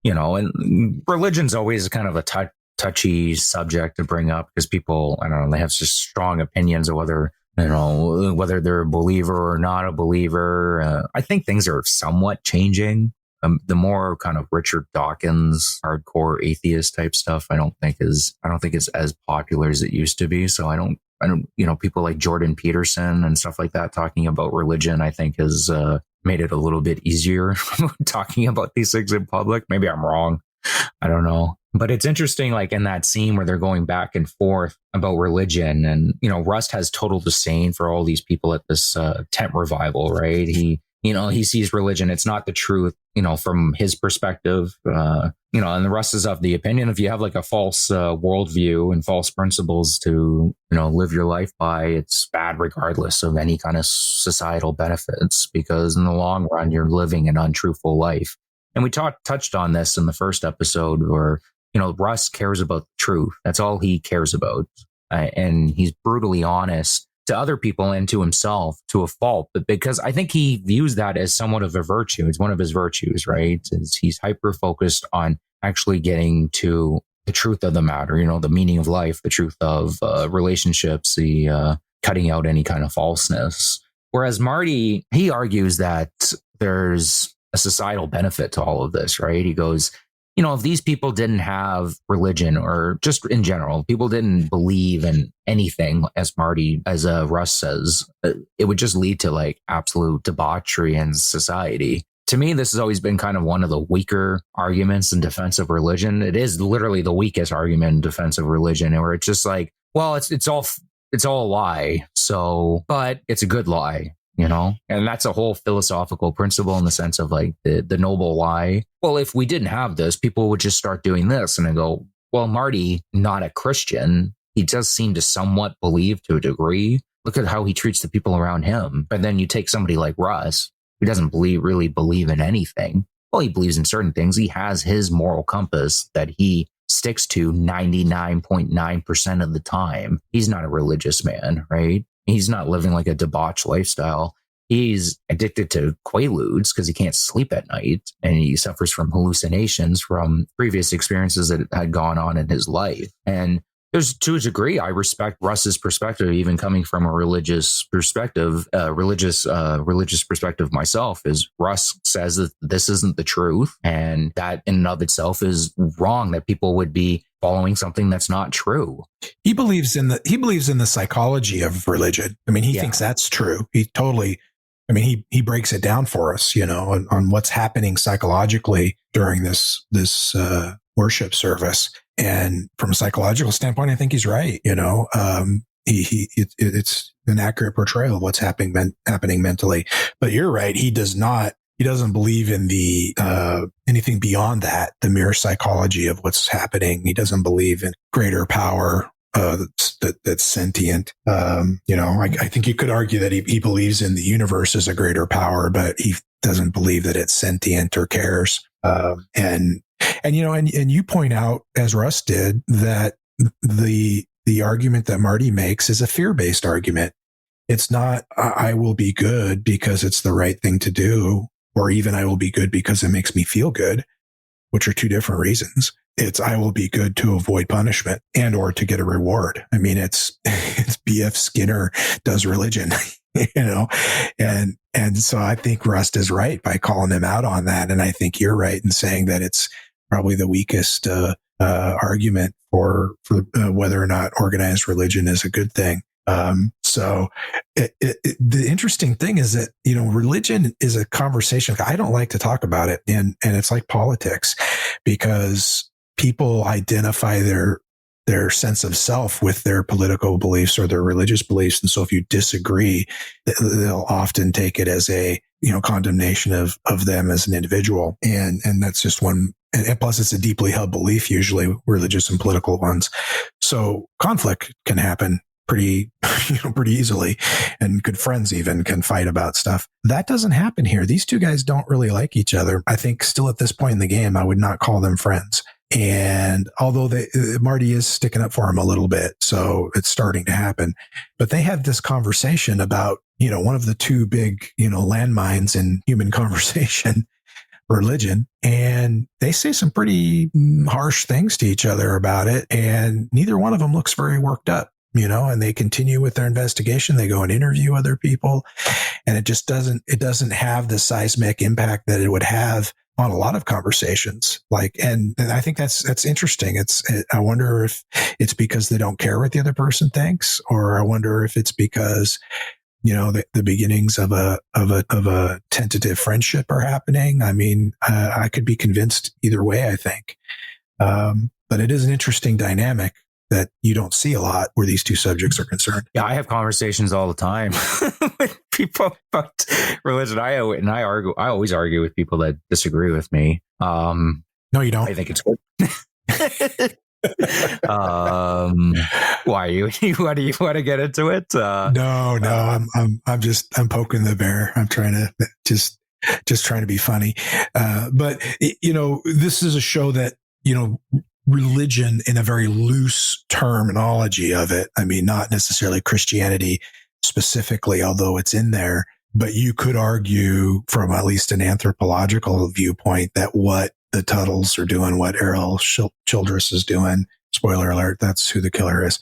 Speaker 2: And religion's always kind of a touchy subject to bring up, because people, I don't know, they have such strong opinions of whether they're a believer or not a believer. I think things are somewhat changing. The more kind of Richard Dawkins, hardcore atheist type stuff, I don't think it's as popular as it used to be. So I don't, people like Jordan Peterson and stuff like that talking about religion, I think has made it a little bit easier talking about these things in public. Maybe I'm wrong. I don't know. But it's interesting, like in that scene where they're going back and forth about religion, and, Rust has total disdain for all these people at this tent revival, right? He sees religion. It's not the truth, from his perspective, and the Rust is of the opinion, if you have like a false worldview and false principles to, live your life by, it's bad regardless of any kind of societal benefits, because in the long run, you're living an untruthful life. And we touched on this in the first episode where, Rust cares about the truth. That's all he cares about. And he's brutally honest to other people and to himself to a fault, but because I think he views that as somewhat of a virtue. It's one of his virtues, right? He's hyper focused on actually getting to the truth of the matter, the meaning of life, the truth of relationships, the cutting out any kind of falseness. Whereas Marty, he argues that there's a societal benefit to all of this, right? He goes, if these people didn't have religion, or just in general, people didn't believe in anything, as Russ says, it would just lead to like absolute debauchery in society. To me, this has always been kind of one of the weaker arguments in defense of religion. It is literally the weakest argument in defense of religion, where it's just like, well, it's all a lie. So, but it's a good lie. And that's a whole philosophical principle in the sense of like the noble lie. Well, if we didn't have this, people would just start doing this. And I go, well, Marty, not a Christian. He does seem to somewhat believe to a degree. Look at how he treats the people around him. But then you take somebody like Russ, who doesn't really believe in anything. Well, he believes in certain things. He has his moral compass that he sticks to 99.9% of the time. He's not a religious man, right? He's not living like a debauched lifestyle. He's addicted to Quaaludes because he can't sleep at night, and he suffers from hallucinations from previous experiences that had gone on in his life. And there's, to a degree, I respect Russ's perspective, even coming from a religious perspective, religious perspective myself, is Russ says that this isn't the truth, and that in and of itself is wrong, that people would be following something that's not true.
Speaker 3: He believes in the psychology of religion. I mean, he thinks that's true. He breaks it down for us, on what's happening psychologically during this worship service. And from a psychological standpoint, I think he's right. It's an accurate portrayal of what's happening mentally. But you're right. He doesn't believe in the anything beyond that, the mere psychology of what's happening. He doesn't believe in greater power that's sentient. I think you could argue that he believes in the universe as a greater power, but he doesn't believe that it's sentient or cares. And you point out, as Russ did, that the argument that Marty makes is a fear-based argument. It's not, I will be good because it's the right thing to do, or even I will be good because it makes me feel good, which are two different reasons. It's, I will be good to avoid punishment and or to get a reward. I mean, it's B.F. Skinner does religion, and so I think Rust is right by calling him out on that. And I think you're right in saying that it's probably the weakest argument for whether or not organized religion is a good thing. So the interesting thing is that, religion is a conversation. I don't like to talk about it. And it's like politics, because people identify their sense of self with their political beliefs or their religious beliefs. And so if you disagree, they'll often take it as a, condemnation of them as an individual. And that's just one. And plus it's a deeply held belief, usually religious and political ones. So conflict can happen pretty easily, and good friends even can fight about stuff. That doesn't happen here. These two guys don't really like each other. I think still at this point in the game, I would not call them friends. And although Marty is sticking up for him a little bit, so it's starting to happen, but they have this conversation about, one of the two big, landmines in human conversation, religion, and they say some pretty harsh things to each other about it. And neither one of them looks very worked up. And they continue with their investigation. They go and interview other people, and it just doesn't have the seismic impact that it would have on a lot of conversations. And I think that's interesting. I wonder if it's because they don't care what the other person thinks, or I wonder if it's because, the beginnings of a tentative friendship are happening. I mean, I could be convinced either way, I think. But it is an interesting dynamic that you don't see a lot where these two subjects are concerned.
Speaker 2: Yeah, I have conversations all the time with people about religion. I always argue with people that disagree with me.
Speaker 3: No, you don't.
Speaker 2: I think it's good. Why you want to get into it?
Speaker 3: No, I'm poking the bear. I'm trying to just trying to be funny. But this is a show that, religion in a very loose terminology of it. I mean, not necessarily Christianity specifically, although it's in there, but you could argue from at least an anthropological viewpoint that what the Tuttles are doing, what Errol Childress is doing, spoiler alert, that's who the killer is,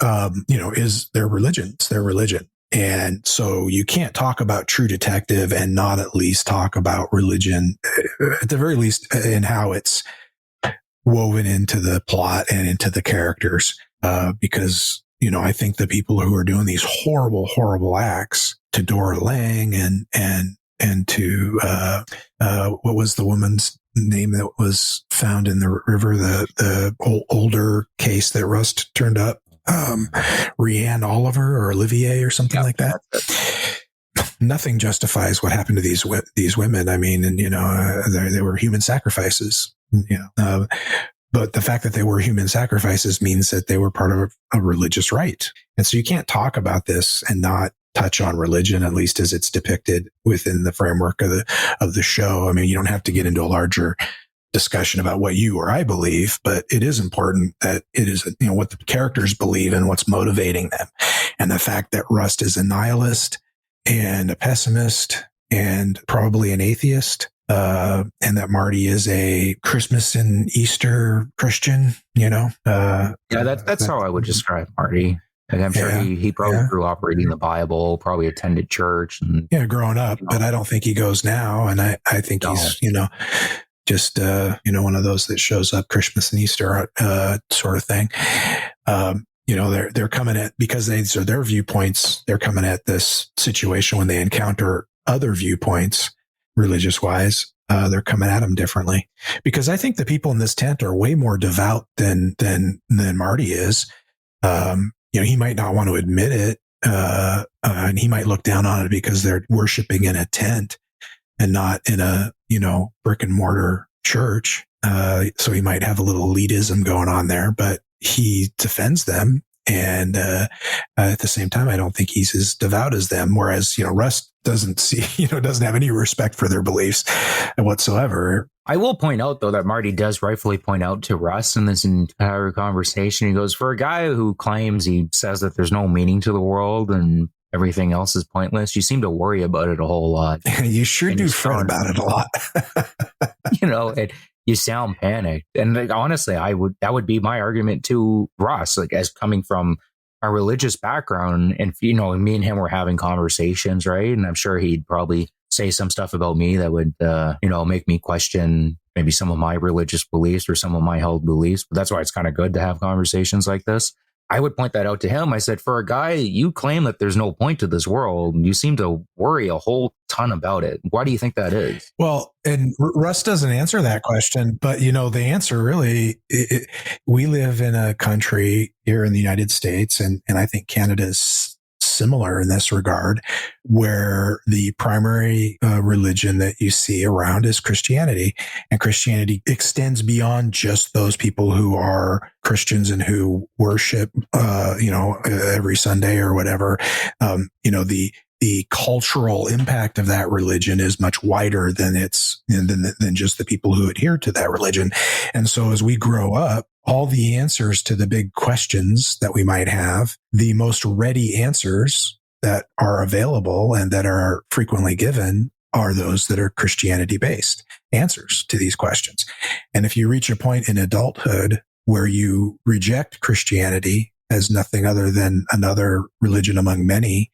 Speaker 3: is their religion. It's their religion. And so you can't talk about True Detective and not at least talk about religion, at the very least, in how it's woven into the plot and into the characters, because, I think the people who are doing these horrible, horrible acts to Dora Lang and to, what was the woman's name that was found in the river, the older case that Rust turned up, Rianne Oliver or Olivier or something like that. Nothing justifies what happened to these women. I mean, and they were human sacrifices. But the fact that they were human sacrifices means that they were part of a religious rite. And so you can't talk about this and not touch on religion, at least as it's depicted within the framework of the show. I mean, you don't have to get into a larger discussion about what you or I believe, but it is important that it is, what the characters believe and what's motivating them. And the fact that Rust is a nihilist and a pessimist and probably an atheist, and that Marty is a Christmas and Easter Christian,
Speaker 2: that's how I would describe Marty. And I'm sure he probably grew up reading the Bible, probably attended church. And,
Speaker 3: growing up, but I don't think he goes now. And I think he's, just, one of those that shows up Christmas and Easter, sort of thing. They're coming at, because these are their viewpoints, they're coming at this situation when they encounter other viewpoints, religious wise, they're coming at them differently, because I think the people in this tent are way more devout than Marty is. He might not want to admit it. And he might look down on it because they're worshiping in a tent and not in a, brick and mortar church. So he might have a little elitism going on there, but he defends them And at the same time, I don't think he's as devout as them. Whereas, Russ doesn't have any respect for their beliefs whatsoever.
Speaker 2: I will point out, though, that Marty does rightfully point out to Russ in this entire conversation. He goes, for a guy who claims he says that there's no meaning to the world and everything else is pointless, you seem to worry about it a whole lot.
Speaker 3: You sure do fret about it a lot.
Speaker 2: You sound panicked. And honestly, that would be my argument to Ross, as coming from a religious background. And, me and him were having conversations, right? And I'm sure he'd probably say some stuff about me that would, make me question maybe some of my religious beliefs or some of my held beliefs. But that's why it's kind of good to have conversations like this. I would point that out to him. I said, for a guy, you claim that there's no point to this world. You seem to worry a whole ton about it. Why do you think that is?
Speaker 3: Well, and Russ doesn't answer that question, but the answer really, we live in a country here in the United States, and I think Canada is similar in this regard, where the primary religion that you see around is Christianity, and Christianity extends beyond just those people who are Christians and who worship, every Sunday or whatever. The cultural impact of that religion is much wider than than just the people who adhere to that religion. And so as we grow up, all the answers to the big questions that we might have, the most ready answers that are available and that are frequently given are those that are Christianity based answers to these questions. And if you reach a point in adulthood where you reject Christianity as nothing other than another religion among many,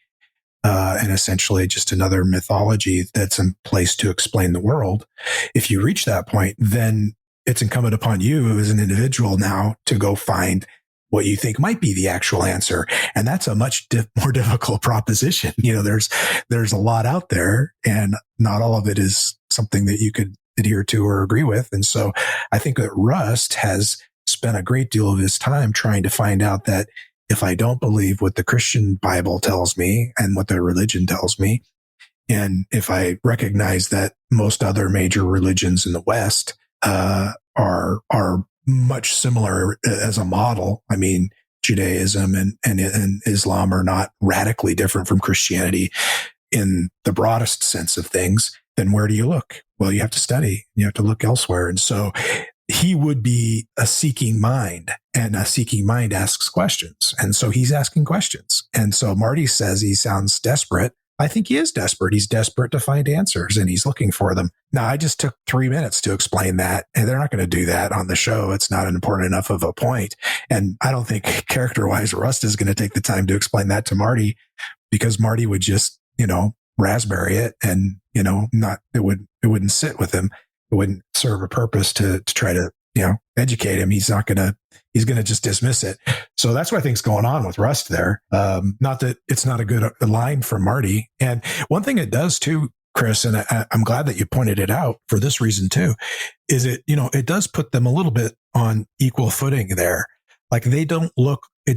Speaker 3: and essentially just another mythology that's in place to explain the world. If you reach that point, then it's incumbent upon you as an individual now to go find what you think might be the actual answer. And that's a much more difficult proposition. There's a lot out there, and not all of it is something that you could adhere to or agree with. And so I think that Rust has spent a great deal of his time trying to find out that if I don't believe what the Christian Bible tells me and what their religion tells me, and if I recognize that most other major religions in the West are much similar as a model. I mean, Judaism and Islam are not radically different from Christianity in the broadest sense of things, then where do you look? Well, you have to study. You have to look elsewhere. And so he would be a seeking mind, and a seeking mind asks questions. And so he's asking questions. And so Marty says he sounds desperate. I think he is desperate. He's desperate to find answers, and he's looking for them. Now, I just took 3 minutes to explain that, and they're not going to do that on the show. It's not an important enough of a point. And I don't think character-wise, Rust is going to take the time to explain that to Marty, because Marty would just, raspberry it, and, it wouldn't sit with him. It wouldn't serve a purpose to try to, educate him. He's going to just dismiss it. So that's what I think's going on with Rust there. Not that it's not a good line from Marty. And one thing it does too, Chris, and I'm glad that you pointed it out for this reason too, is it does put them a little bit on equal footing there. Like it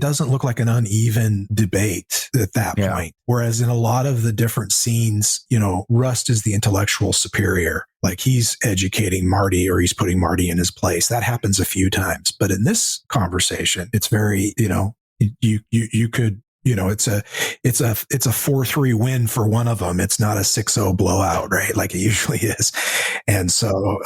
Speaker 3: doesn't look like an uneven debate at that point. Whereas in a lot of the different scenes, Rust is the intellectual superior. Like he's educating Marty, or he's putting Marty in his place. That happens a few times. But in this conversation, it's very, you could, it's a 4-3 win for one of them. It's not a 6-0 blowout, right? Like it usually is. And so,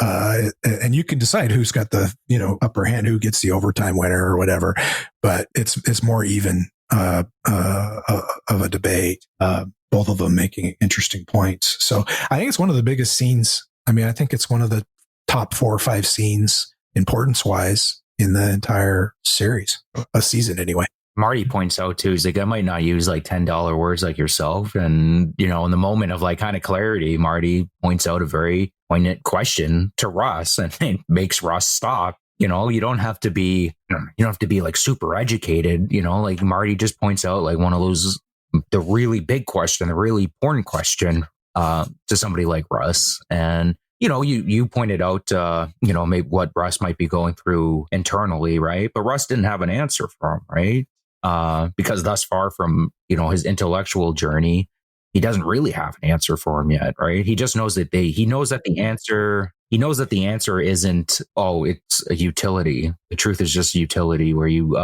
Speaker 3: and you can decide who's got the, upper hand, who gets the overtime winner or whatever, but it's more even, of a debate, both of them making interesting points. So I think it's one of the biggest scenes. I mean, I think it's one of the top 4 or 5 scenes importance wise in the entire series, a season anyway.
Speaker 2: Marty points out too, he's like, I might not use like $10 words like yourself. And, in the moment of like kind of clarity, Marty points out a very poignant question to Russ, and it makes Russ stop. You don't have to be like super educated, like Marty just points out like one of those, the really big question, the really important question, to somebody like Russ. And, you pointed out, maybe what Russ might be going through internally, right? But Russ didn't have an answer for him, right? Because thus far from, his intellectual journey, he doesn't really have an answer for him yet, right? He just knows that the answer isn't, it's a utility. The truth is just utility, where you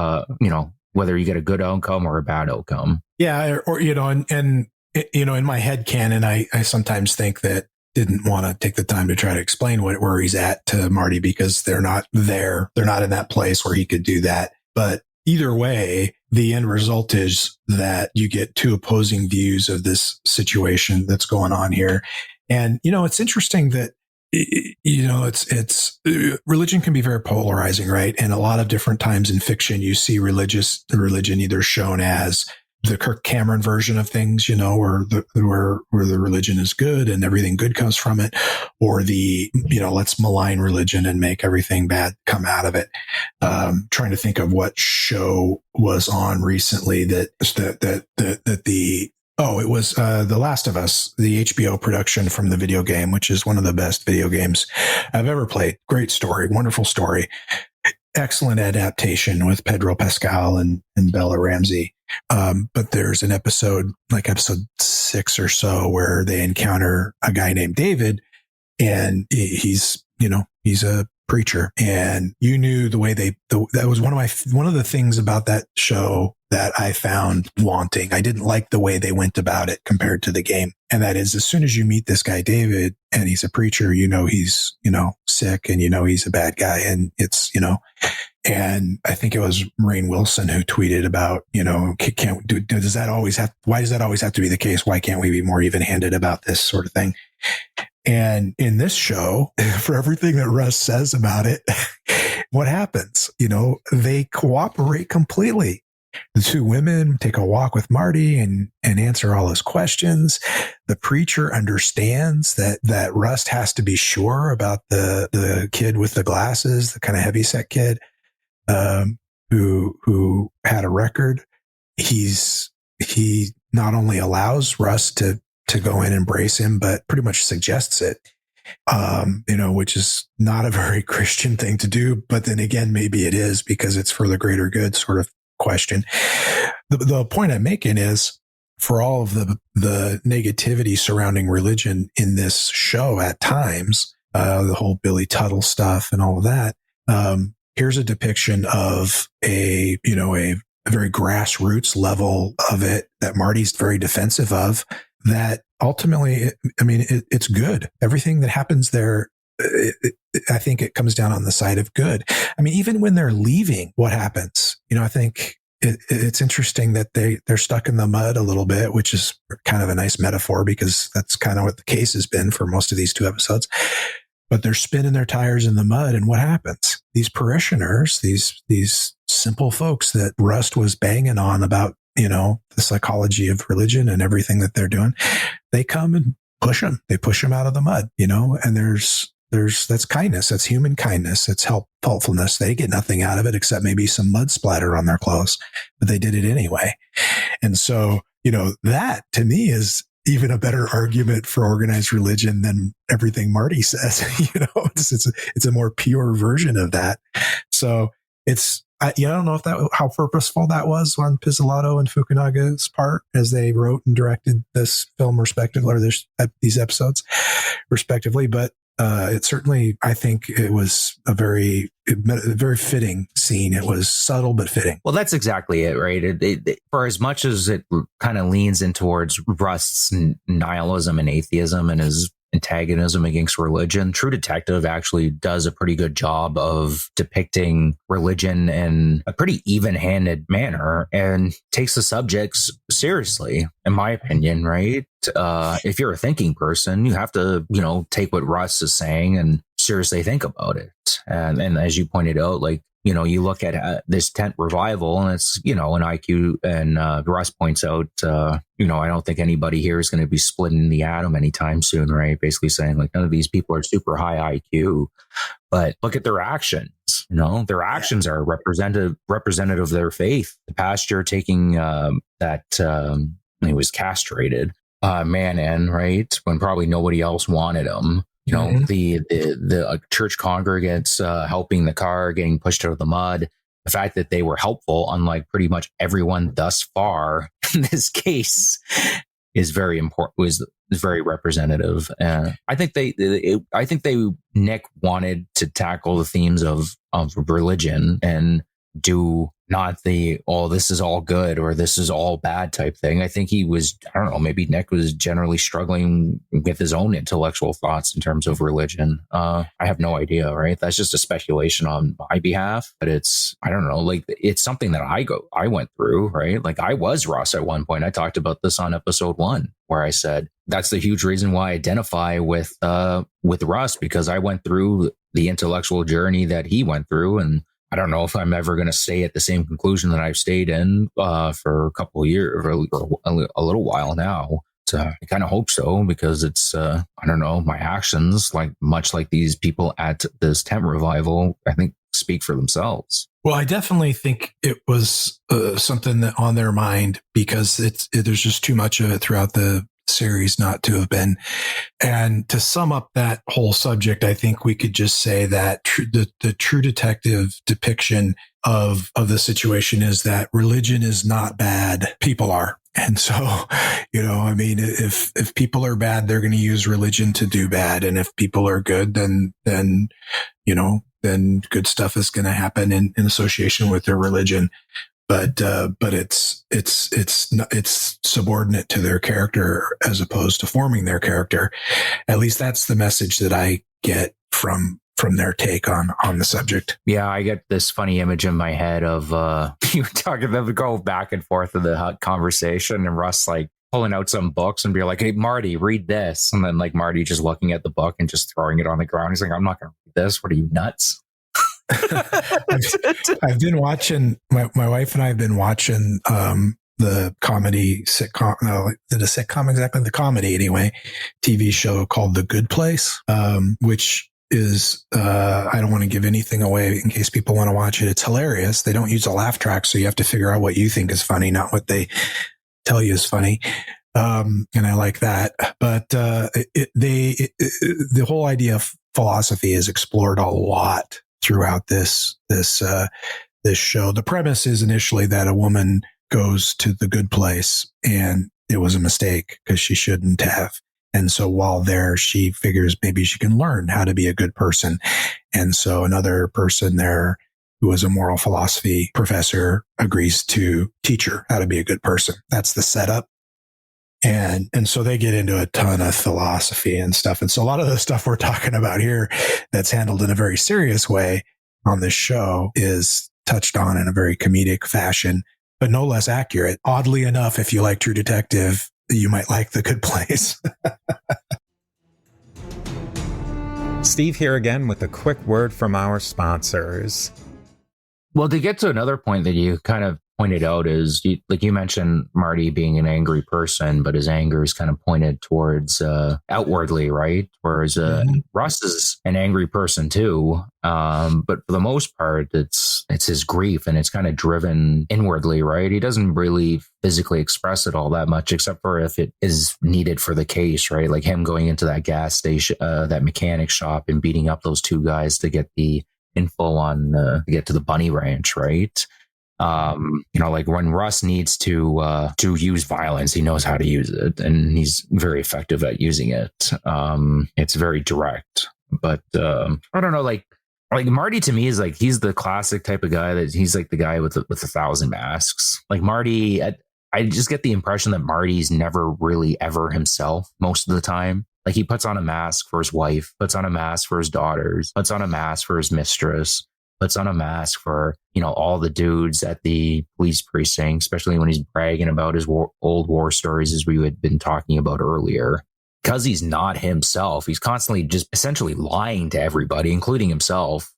Speaker 2: whether you get a good outcome or a bad outcome.
Speaker 3: Yeah. Or, and in my head canon, I sometimes think that didn't want to take the time to try to explain where he's at to Marty because they're not there. They're not in that place where he could do that. But either way, the end result is that you get two opposing views of this situation that's going on here. And, it's interesting that, it's religion can be very polarizing, right? And a lot of different times in fiction, you see religion either shown as the Kirk Cameron version of things, where the religion is good and everything good comes from it, or the, let's malign religion and make everything bad come out of it. Trying to think of what show was on recently it was The Last of Us, the HBO production from the video game, which is one of the best video games I've ever played. Great story, wonderful story. Excellent adaptation with Pedro Pascal and Bella Ramsey. But there's an episode, like episode 6 or so, where they encounter a guy named David, and he's a preacher. And you knew the way that was one of the things about that show that I found wanting. I didn't like the way they went about it compared to the game. And that is, as soon as you meet this guy, David, and he's a preacher, he's, sick, and he's a bad guy. And it's, and I think it was Rainn Wilson who tweeted about, why does that always have to be the case? Why can't we be more even handed about this sort of thing? And in this show, for everything that Russ says about it, what happens? They cooperate completely. The two women take a walk with Marty and answer all his questions. The preacher understands that Rust has to be sure about the kid with the glasses, the kind of heavyset kid, who had a record. He not only allows Rust to go in and embrace him, but pretty much suggests it, which is not a very Christian thing to do. But then again, maybe it is because it's for the greater good sort of question. The point I'm making is, for all of the negativity surrounding religion in this show at times, the whole Billy Tuttle stuff and all of that, here's a depiction of a very grassroots level of it that Marty's very defensive of, that ultimately, it's good. Everything that happens there, I think it comes down on the side of good. Even when they're leaving, what happens? I think it's interesting that they're stuck in the mud a little bit, which is kind of a nice metaphor because that's kind of what the case has been for most of these 2 episodes. But they're spinning their tires in the mud, and what happens? These parishioners, these simple folks that Rust was banging on about, the psychology of religion and everything that they're doing, they come and push them. They push them out of the mud, and that's kindness. That's human kindness. It's helpfulness. They get nothing out of it except maybe some mud splatter on their clothes, but they did it anyway. And so, that to me is even a better argument for organized religion than everything Marty says. It's a more pure version of that. So I don't know how purposeful that was on Pizzolatto and Fukunaga's part as they wrote and directed this film respectively, or these episodes respectively. But it certainly, I think it was a very fitting scene. It was subtle but fitting.
Speaker 2: Well, that's exactly it, right? For as much as it kind of leans in towards Rust's nihilism and atheism and his antagonism against religion, True Detective actually does a pretty good job of depicting religion in a pretty even-handed manner and takes the subjects seriously, in my opinion, right? If you're a thinking person, you have to, take what Russ is saying and seriously think about it. And as you pointed out, you look at this tent revival and it's, an IQ, and Russ points out, I don't think anybody here is going to be splitting the atom anytime soon, right? Basically saying none of these people are super high IQ, but look at their actions. Their actions are representative of their faith. The pastor taking he was castrated man in, right, when probably nobody else wanted him. The church congregants helping the car getting pushed out of the mud. The fact that they were helpful, unlike pretty much everyone thus far in this case, is very important. Was very representative. I think Nick wanted to tackle the themes of religion and do not the, oh, this is all good or this is all bad type thing. I think he was, I don't know, maybe Nick was generally struggling with his own intellectual thoughts in terms of religion. I have no idea, right? That's just a speculation on my behalf, but it's, I don't know, like it's something that I went through, right? Like I was Russ at one point. I talked about this on episode 1, where I said, that's the huge reason why I identify with Russ, because I went through the intellectual journey that he went through. And I don't know if I'm ever going to stay at the same conclusion that I've stayed in for a couple of years or a little while now. So I kind of hope so, because it's, I don't know, my actions, like much like these people at this tent revival, I think speak for themselves.
Speaker 3: Well, I definitely think it was something that on their mind, because there's just too much of it throughout the series not to have been. And to sum up that whole subject, I think we could just say that the True Detective depiction of the situation is that religion is not bad. People are. And so, I mean, if people are bad, they're going to use religion to do bad. And if people are good, then good stuff is going to happen in association with their religion. But it's subordinate to their character as opposed to forming their character. At least that's the message that I get from their take on the subject.
Speaker 2: Yeah, I get this funny image in my head of you talking them go back and forth in the conversation, and Russ like pulling out some books and be like, "Hey, Marty, read this," and then like Marty just looking at the book and just throwing it on the ground. He's like, "I'm not going to read this. What are you, nuts?"
Speaker 3: I've been watching, my wife and I have been watching the comedy sitcom, the sitcom exactly, the comedy anyway, TV show called The Good Place, which is, I don't want to give anything away in case people want to watch it. It's hilarious. They don't use a laugh track, so you have to figure out what you think is funny, not what they tell you is funny. And I like that. But the whole idea of philosophy is explored a lot throughout this show. The premise is initially that a woman goes to the good place and it was a mistake because she shouldn't have. And so while there, she figures maybe she can learn how to be a good person. And so another person there who is a moral philosophy professor agrees to teach her how to be a good person. That's the setup. And so they get into a ton of philosophy and stuff. And so a lot of the stuff we're talking about here that's handled in a very serious way on this show is touched on in a very comedic fashion, but no less accurate. Oddly enough, if you like True Detective, you might like The Good Place.
Speaker 4: Steve here again with a quick word from our sponsors.
Speaker 2: Well, to get to another point that you kind of pointed out is, like you mentioned Marty being an angry person, but his anger is kind of pointed towards outwardly, right? Whereas Russ is an angry person too, but for the most part, it's his grief, and it's kind of driven inwardly, right? He doesn't really physically express it all that much, except for if it is needed for the case, right? Like him going into that gas station, that mechanic shop, and beating up those two guys to get the info on to get to the bunny ranch, right? Like when Russ needs to use violence, he knows how to use it, and he's very effective at using it. It's very direct, but I don't know, like Marty to me is like, he's the classic type of guy that he's like the guy with 1,000 masks. Like Marty, I just get the impression that Marty's never really ever himself most of the time. Like he puts on a mask for his wife, puts on a mask for his daughters, puts on a mask for his mistress, puts on a mask for, all the dudes at the police precinct, especially when he's bragging about his old war stories, as we had been talking about earlier. Because he's not himself, he's constantly just essentially lying to everybody, including himself,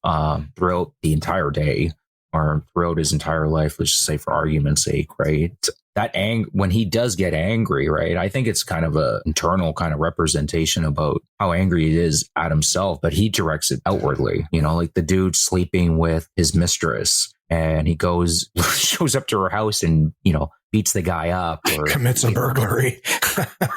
Speaker 2: throughout the entire day or throughout his entire life, let's just say for argument's sake, right? That when he does get angry, right? I think it's kind of a internal kind of representation about how angry he is at himself, but he directs it outwardly, like the dude sleeping with his mistress, and he shows up to her house and, beats the guy up or
Speaker 3: commits a burglary,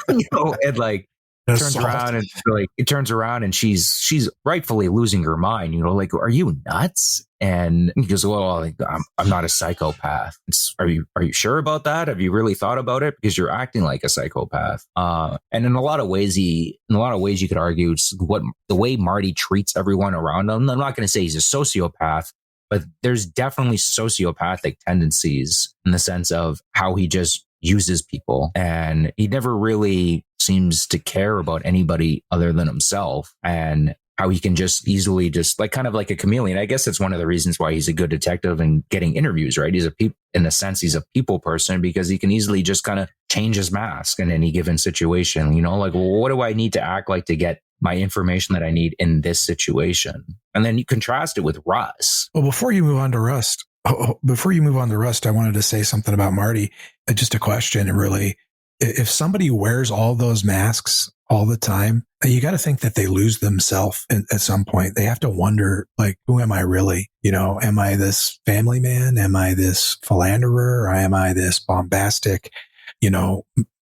Speaker 2: and like, it turns around and she's rightfully losing her mind, like, are you nuts? And he goes, well, I'm not a psychopath. Are you sure about that? Have you really thought about it? Because you're acting like a psychopath. And in a lot of ways you could argue it's the way Marty treats everyone around him. I'm not going to say he's a sociopath, but there's definitely sociopathic tendencies in the sense of how he just uses people, and he never really seems to care about anybody other than himself, and how he can just easily just like kind of like a chameleon. I guess that's one of the reasons why he's a good detective and getting interviews, right? In a sense, he's a people person because he can easily just kind of change his mask in any given situation. Like, well, what do I need to act like to get my information that I need in this situation? And then you contrast it with Russ.
Speaker 3: Well, before you move on to Rust, I wanted to say something about Marty. Just a question, really. If somebody wears all those masks all the time, you got to think that they lose themselves at some point. They have to wonder, like, who am I really? Am I this family man? Am I this philanderer? Or am I this bombastic,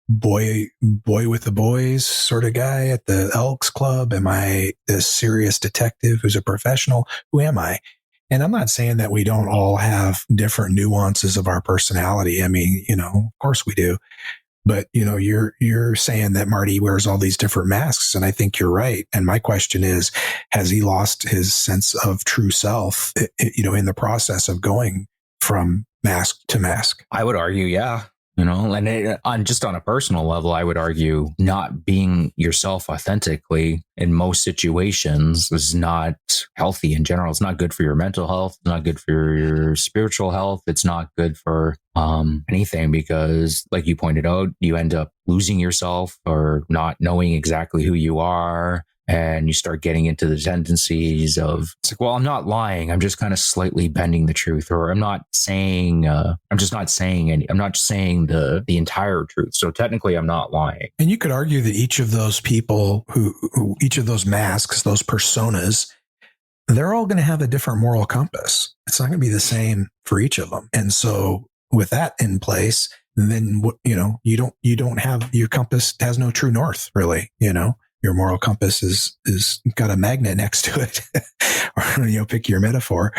Speaker 3: boy with the boys sort of guy at the Elks Club? Am I this serious detective who's a professional? Who am I? And I'm not saying that we don't all have different nuances of our personality. I mean, of course we do. But, you're saying that Marty wears all these different masks, and I think you're right. And my question is, has he lost his sense of true self, in the process of going from mask to mask?
Speaker 2: I would argue, yeah. And just on a personal level, I would argue not being yourself authentically in most situations is not healthy in general. It's not good for your mental health. It's not good for your spiritual health. It's not good for anything because, like you pointed out, you end up losing yourself or not knowing exactly who you are. And you start getting into the tendencies of, it's like, well, I'm not lying. I'm just kind of slightly bending the truth, or I'm not saying the entire truth. So technically I'm not lying.
Speaker 3: And you could argue that each of those people each of those masks, those personas, they're all going to have a different moral compass. It's not going to be the same for each of them. And so with that in place, then, you don't have, your compass has no true north, really, Your moral compass is got a magnet next to it, or, pick your metaphor.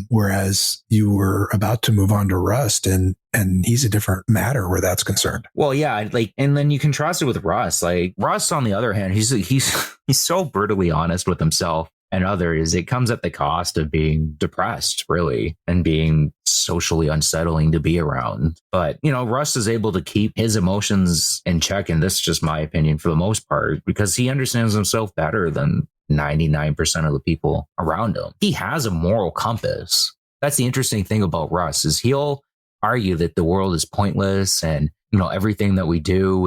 Speaker 3: Whereas you were about to move on to Rust, and he's a different matter where that's concerned.
Speaker 2: Well, yeah, and then you contrast it with Russ. Like Russ, on the other hand, he's so brutally honest with himself and others. It comes at the cost of being depressed, really, and being socially unsettling to be around. But, Russ is able to keep his emotions in check, and this is just my opinion for the most part, because he understands himself better than 99% of the people around him. He has a moral compass. That's the interesting thing about Russ, is he'll argue that the world is pointless and, everything that we do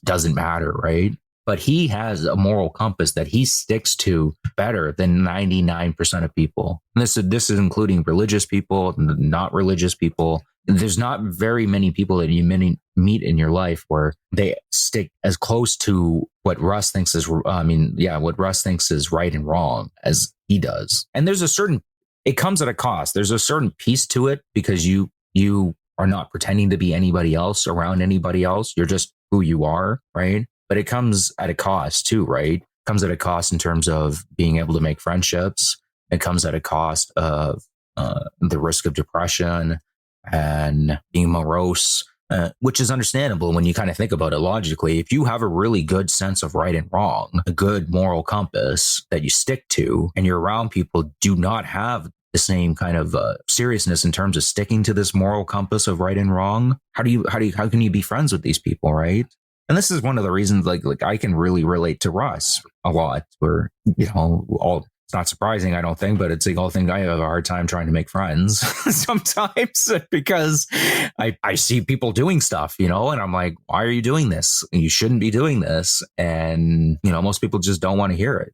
Speaker 2: doesn't matter, right? But he has a moral compass that he sticks to better than 99% of people. And this is including religious people, not religious people. There's not very many people that you meet in your life where they stick as close to what Russ thinks is, what Russ thinks is right and wrong as he does. And it comes at a cost. There's a certain piece to it because you are not pretending to be anybody else around anybody else. You're just who you are, right? But it comes at a cost too, right? It comes at a cost in terms of being able to make friendships. It comes at a cost of the risk of depression and being morose, which is understandable when you kind of think about it logically. If you have a really good sense of right and wrong, a good moral compass that you stick to, and you're around people who do not have the same kind of seriousness in terms of sticking to this moral compass of right and wrong, how can you be friends with these people, right? And this is one of the reasons, like I can really relate to Russ a lot. Where it's not surprising, I don't think, but it's the whole thing. I have a hard time trying to make friends sometimes because I see people doing stuff, and I'm like, why are you doing this? You shouldn't be doing this. And most people just don't want to hear it.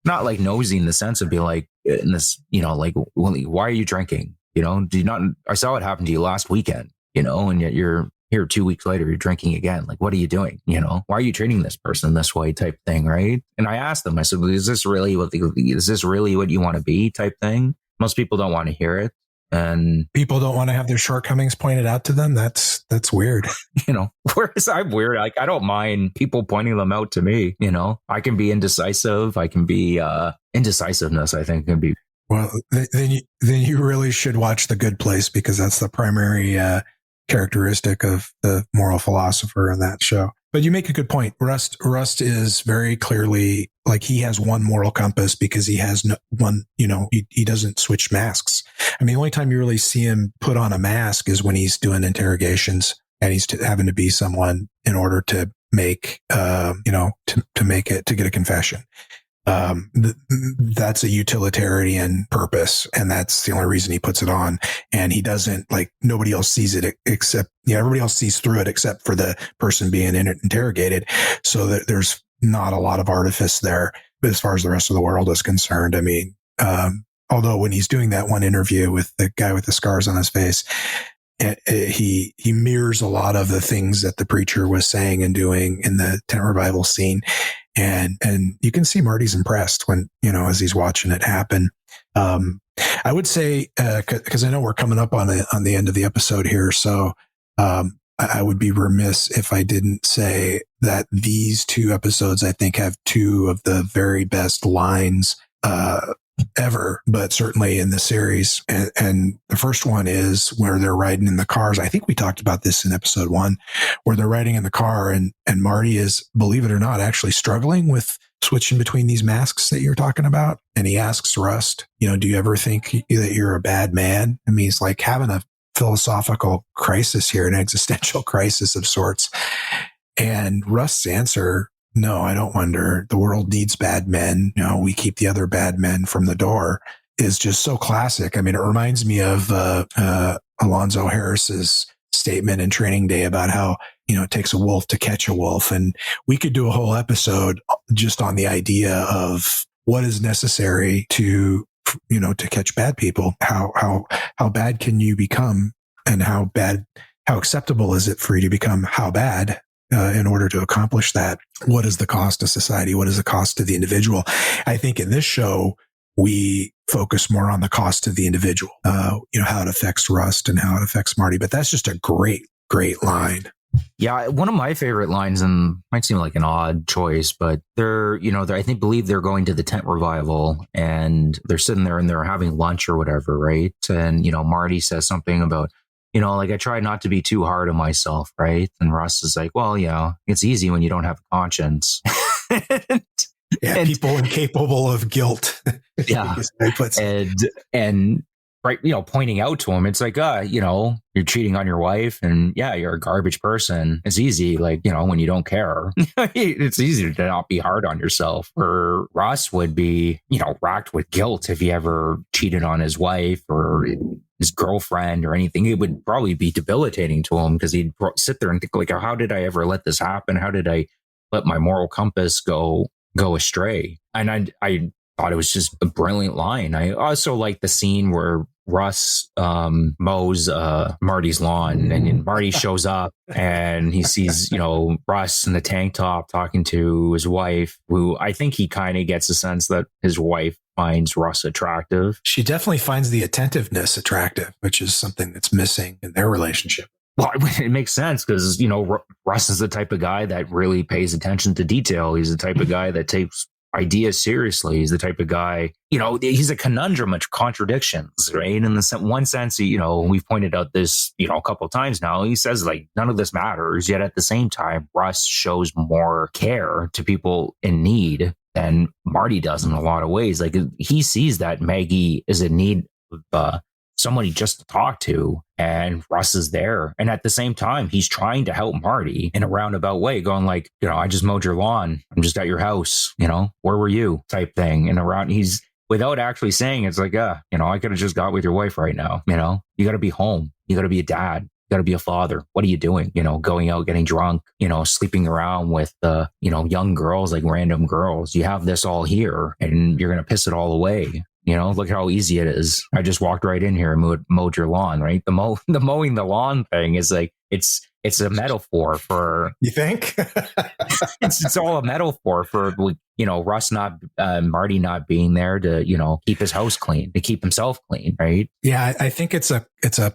Speaker 2: Not like nosy in the sense of being like in this, like, why are you drinking? Do you not? I saw what happened to you last weekend. And yet you're here 2 weeks later, you're drinking again. Like, what are you doing? Why are you treating this person this way type thing, right? And I asked them, I said, is this really what you want to be type thing? Most people don't want to hear it. And
Speaker 3: people don't want to have their shortcomings pointed out to them. That's weird.
Speaker 2: Whereas I'm weird. Like, I don't mind people pointing them out to me. I can be indecisive. I can be, indecisiveness, I think, can be.
Speaker 3: Well, then you really should watch The Good Place, because that's the primary, characteristic of the moral philosopher in that show. But you make a good point. Rust is very clearly like he has one moral compass because he has one, he doesn't switch masks. I mean, the only time you really see him put on a mask is when he's doing interrogations and he's having to be someone in order to make, to get a confession. That's a utilitarian purpose. And that's the only reason he puts it on. And he doesn't, like, nobody else sees it except, everybody else sees through it except for the person being interrogated. So that there's not a lot of artifice there. But as far as the rest of the world is concerned, I mean, although when he's doing that one interview with the guy with the scars on his face, he mirrors a lot of the things that the preacher was saying and doing in the tent revival scene. And you can see Marty's impressed when, as he's watching it happen. I would say, cause I know we're coming up on the end of the episode here. So, I would be remiss if I didn't say that these two episodes, I think, have two of the very best lines, ever, but certainly in the series. And the first one is where they're riding in the cars. I think we talked about this in episode 1, where they're riding in the car and Marty is, believe it or not, actually struggling with switching between these masks that you're talking about. And he asks Rust, do you ever think that you're a bad man? I mean, he's like having a philosophical crisis here, an existential crisis of sorts. And Rust's answer, no, I don't wonder. The world needs bad men. We keep the other bad men from the door, is just so classic. I mean, it reminds me of Alonzo Harris's statement in Training Day about how, it takes a wolf to catch a wolf. And we could do a whole episode just on the idea of what is necessary to catch bad people. How bad can you become, and how acceptable is it for you to become how bad? In order to accomplish that, what is the cost to society? What is the cost to the individual? I think in this show, we focus more on the cost to the individual, how it affects Rust and how it affects Marty. But that's just a great, great line.
Speaker 2: Yeah, one of my favorite lines, and might seem like an odd choice, but believe they're going to the tent revival and they're sitting there and they're having lunch or whatever, right? And, Marty says something about, I try not to be too hard on myself, right? And Russ is like, well, it's easy when you don't have a conscience.
Speaker 3: People incapable of guilt.
Speaker 2: Yeah. and right, pointing out to him, it's like, you're cheating on your wife and you're a garbage person. It's easy, when you don't care. It's easy to not be hard on yourself. Or Ross would be, racked with guilt if he ever cheated on his wife or his girlfriend or anything. It would probably be debilitating to him because he'd sit there and think, how did I ever let this happen? How did I let my moral compass go astray? And I thought it was just a brilliant line. I also like the scene where Russ mows Marty's lawn, and Marty shows up and he sees, Russ in the tank top talking to his wife, who I think he kind of gets a sense that his wife finds Russ attractive.
Speaker 3: She definitely finds the attentiveness attractive, which is something that's missing in their relationship.
Speaker 2: Well, it makes sense because, Russ is the type of guy that really pays attention to detail. He's the type of guy that takes ideas seriously. He's the type of guy, he's a conundrum of contradictions, right? In the one sense, we've pointed out this, a couple of times now. He says none of this matters, yet at the same time, Russ shows more care to people in need than Marty does in a lot of ways. He sees that Maggie is in need of somebody just to talk to, and Russ is there. And at the same time, he's trying to help Marty in a roundabout way, going I just mowed your lawn. I'm just at your house, where were you type thing. And he's without actually saying, it's I could have just got with your wife right now. You got to be home. You got to be a dad. You got to be a father. What are you doing? Going out, getting drunk, sleeping around with, young girls, random girls. You have this all here and you're going to piss it all away. Look how easy it is. I just walked right in here and mowed your lawn, right? The mowing the lawn thing is it's a metaphor for.
Speaker 3: You think?
Speaker 2: it's all a metaphor for Russ Marty not being there to keep his house clean, to keep himself clean, right?
Speaker 3: Yeah, I think it's a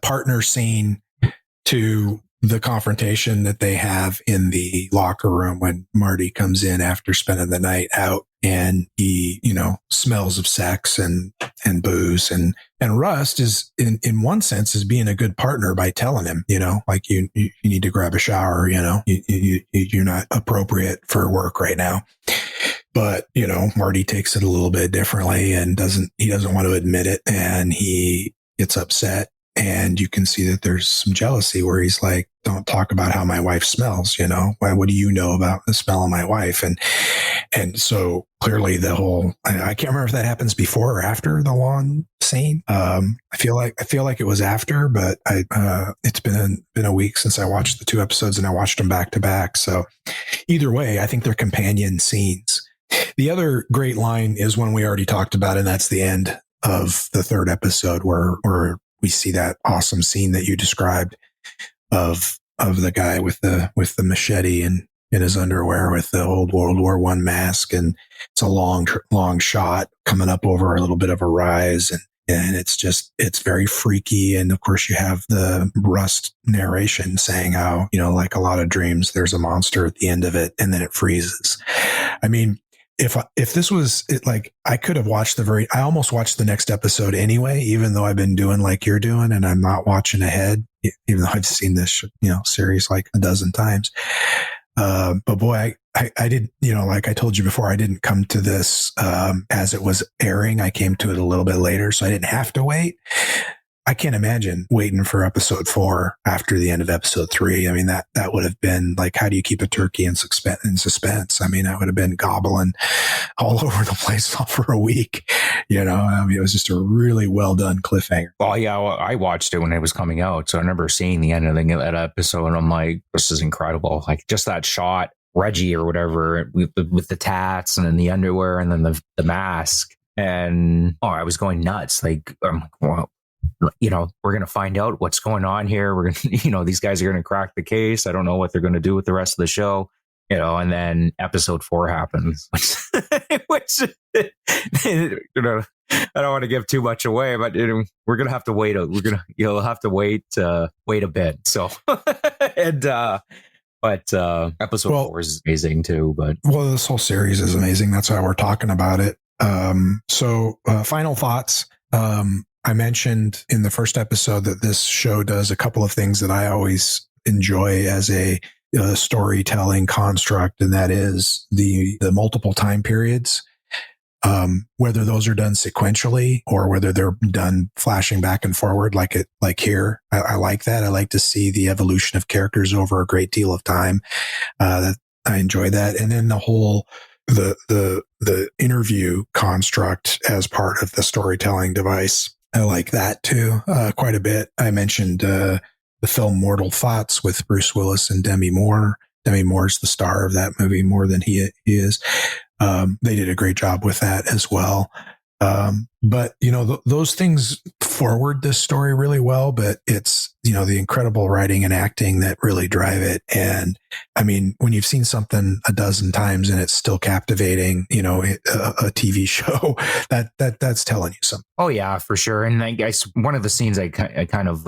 Speaker 3: partner scene to the confrontation that they have in the locker room when Marty comes in after spending the night out and he, smells of sex and and booze. And Rust is in one sense is being a good partner by telling him, like you need to grab a shower, you're not appropriate for work right now. But, Marty takes it a little bit differently and doesn't want to admit it. And he gets upset. And you can see that there's some jealousy where he's like, don't talk about how my wife smells, what do you know about the smell of my wife? And so clearly I can't remember if that happens before or after the lawn scene. I feel like it was after, but it's been a week since I watched the 2 episodes and I watched them back to back. So either way, I think they're companion scenes. The other great line is one we already talked about, and that's the end of the 3rd episode where we see that awesome scene that you described of the guy with the machete and in his underwear with the old World War I mask. And it's a long shot coming up over a little bit of a rise. And it's very freaky. And of course you have the Rust narration saying how, like a lot of dreams, there's a monster at the end of it and then it freezes. I mean, if this was it, like I could have watched I almost watched the next episode anyway, even though I've been doing like you're doing and I'm not watching ahead, even though I've seen this, series like a dozen times. But boy, I did, like I told you before, I didn't come to this, as it was airing. I came to it a little bit later, so I didn't have to wait. I can't imagine waiting for episode 4 after the end of episode 3. I mean, that would have been like, how do you keep a turkey in suspense? I mean, I would have been gobbling all over the place for a week. I mean, it was just a really well done cliffhanger.
Speaker 2: Well, yeah, I watched it when it was coming out. So I remember seeing the end of that episode and I'm like, this is incredible. Like just that shot, Reggie or whatever with the tats and then the underwear and then the mask. And I was going nuts. Like, well, we're going to find out what's going on here. We're going to, these guys are going to crack the case. I don't know what they're going to do with the rest of the show, and then episode 4 happens, which I don't want to give too much away, but we're going to have to wait. You'll have to wait a bit. So, and, but episode 4 is amazing too. But
Speaker 3: this whole series is amazing. That's why we're talking about it. So final thoughts. I mentioned in the first episode that this show does a couple of things that I always enjoy as a storytelling construct, and that is the multiple time periods, whether those are done sequentially or whether they're done flashing back and forward like here. I like that. I like to see the evolution of characters over a great deal of time. That I enjoy that. And then the whole the interview construct as part of the storytelling device. I like that too, quite a bit. I mentioned the film Mortal Thoughts with Bruce Willis and Demi Moore. Demi Moore's the star of that movie more than he is. They did a great job with that as well. But those things forward this story really well, but it's, the incredible writing and acting that really drive it. And I mean, when you've seen something a dozen times and it's still captivating, a TV show, that's telling you something.
Speaker 2: Oh yeah, for sure. And I guess one of the scenes I kind of,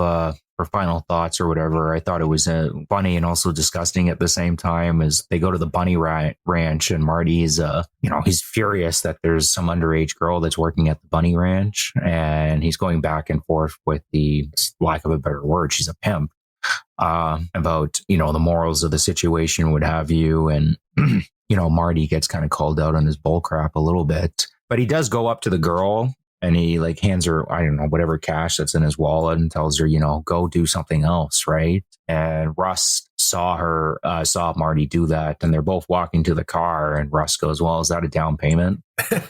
Speaker 2: for final thoughts or whatever, I thought it was funny and also disgusting at the same time, as they go to the bunny ranch and Marty's, he's furious that there's some underage girl that's working at the bunny ranch, and he's going back and forth with the lack of a better word, she's a pimp, about, the morals of the situation, what have you. And, Marty gets kind of called out on his bullcrap a little bit, but he does go up to the girl and he hands her, I don't know, whatever cash that's in his wallet and tells her, go do something else. Right. And Russ saw Marty do that. And they're both walking to the car. And Russ goes, well, is that a down payment?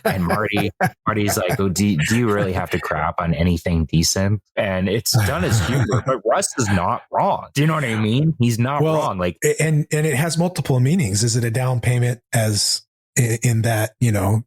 Speaker 2: And Marty's like, oh, do you really have to crap on anything decent? And it's done as humor, but Russ is not wrong. Do you know what I mean? He's not wrong. Like,
Speaker 3: and it has multiple meanings. Is it a down payment as in that,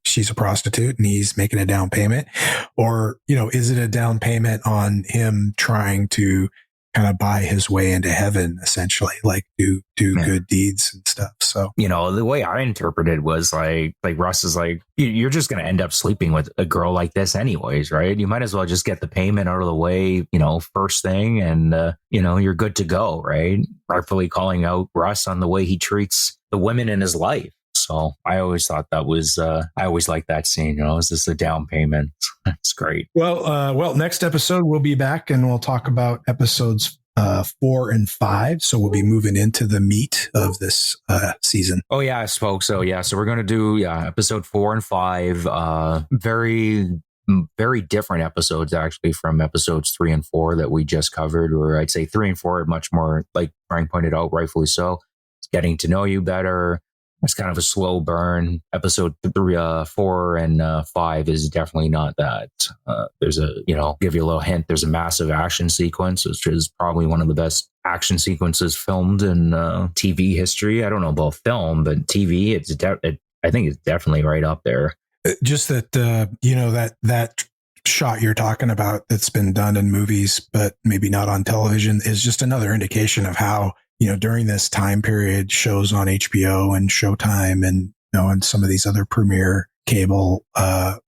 Speaker 3: she's a prostitute and he's making a down payment? Or, is it a down payment on him trying to kind of buy his way into heaven, essentially, like do good deeds and stuff? So,
Speaker 2: the way I interpreted was like Russ is like, you're just going to end up sleeping with a girl like this anyways, right? You might as well just get the payment out of the way, first thing, and, you're good to go, right? Rightfully calling out Russ on the way he treats the women in his life. So I always thought that was, I always liked that scene. You know, is this a down payment? It's great.
Speaker 3: Well, next episode we'll be back and we'll talk about episodes 4 and 5. So we'll be moving into the meat of this season.
Speaker 2: Oh yeah, I spoke. So yeah, so we're going to do episode 4 and 5. Very different episodes actually from episodes 3 and 4 that we just covered, or I'd say 3 and 4 are much more, like Frank pointed out, rightfully so. It's getting to know you better. It's kind of a slow burn. Episode 4 and 5 is definitely not that. There's give you a little hint. There's a massive action sequence, which is probably one of the best action sequences filmed in TV history. I don't know about film, but TV, I think it's definitely right up there.
Speaker 3: Just that, that shot you're talking about that's been done in movies, but maybe not on television, is just another indication of how, during this time period, shows on HBO and Showtime and some of these other premier cable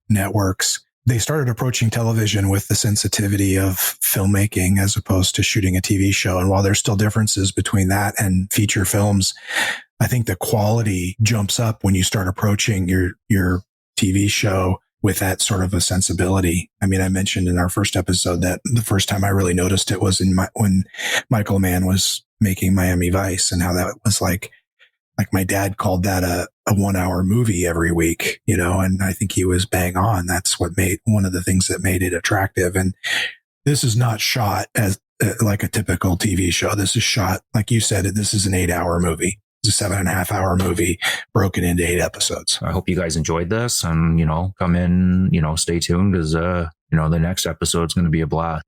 Speaker 3: networks, they started approaching television with the sensitivity of filmmaking as opposed to shooting a TV show. And while there's still differences between that and feature films, I think the quality jumps up when you start approaching your TV show with that sort of a sensibility. I mean, I mentioned in our first episode that the first time I really noticed it was when Michael Mann was making Miami Vice, and how that was like my dad called that a 1 hour movie every week, and I think he was bang on. That's what made one of the things that made it attractive. And this is not shot as like a typical TV show. This is shot, like you said, this is an 8 hour movie. It's a 7.5 hour movie broken into 8 episodes.
Speaker 2: I hope you guys enjoyed this, and, come in, stay tuned, because, the next episode is going to be a blast.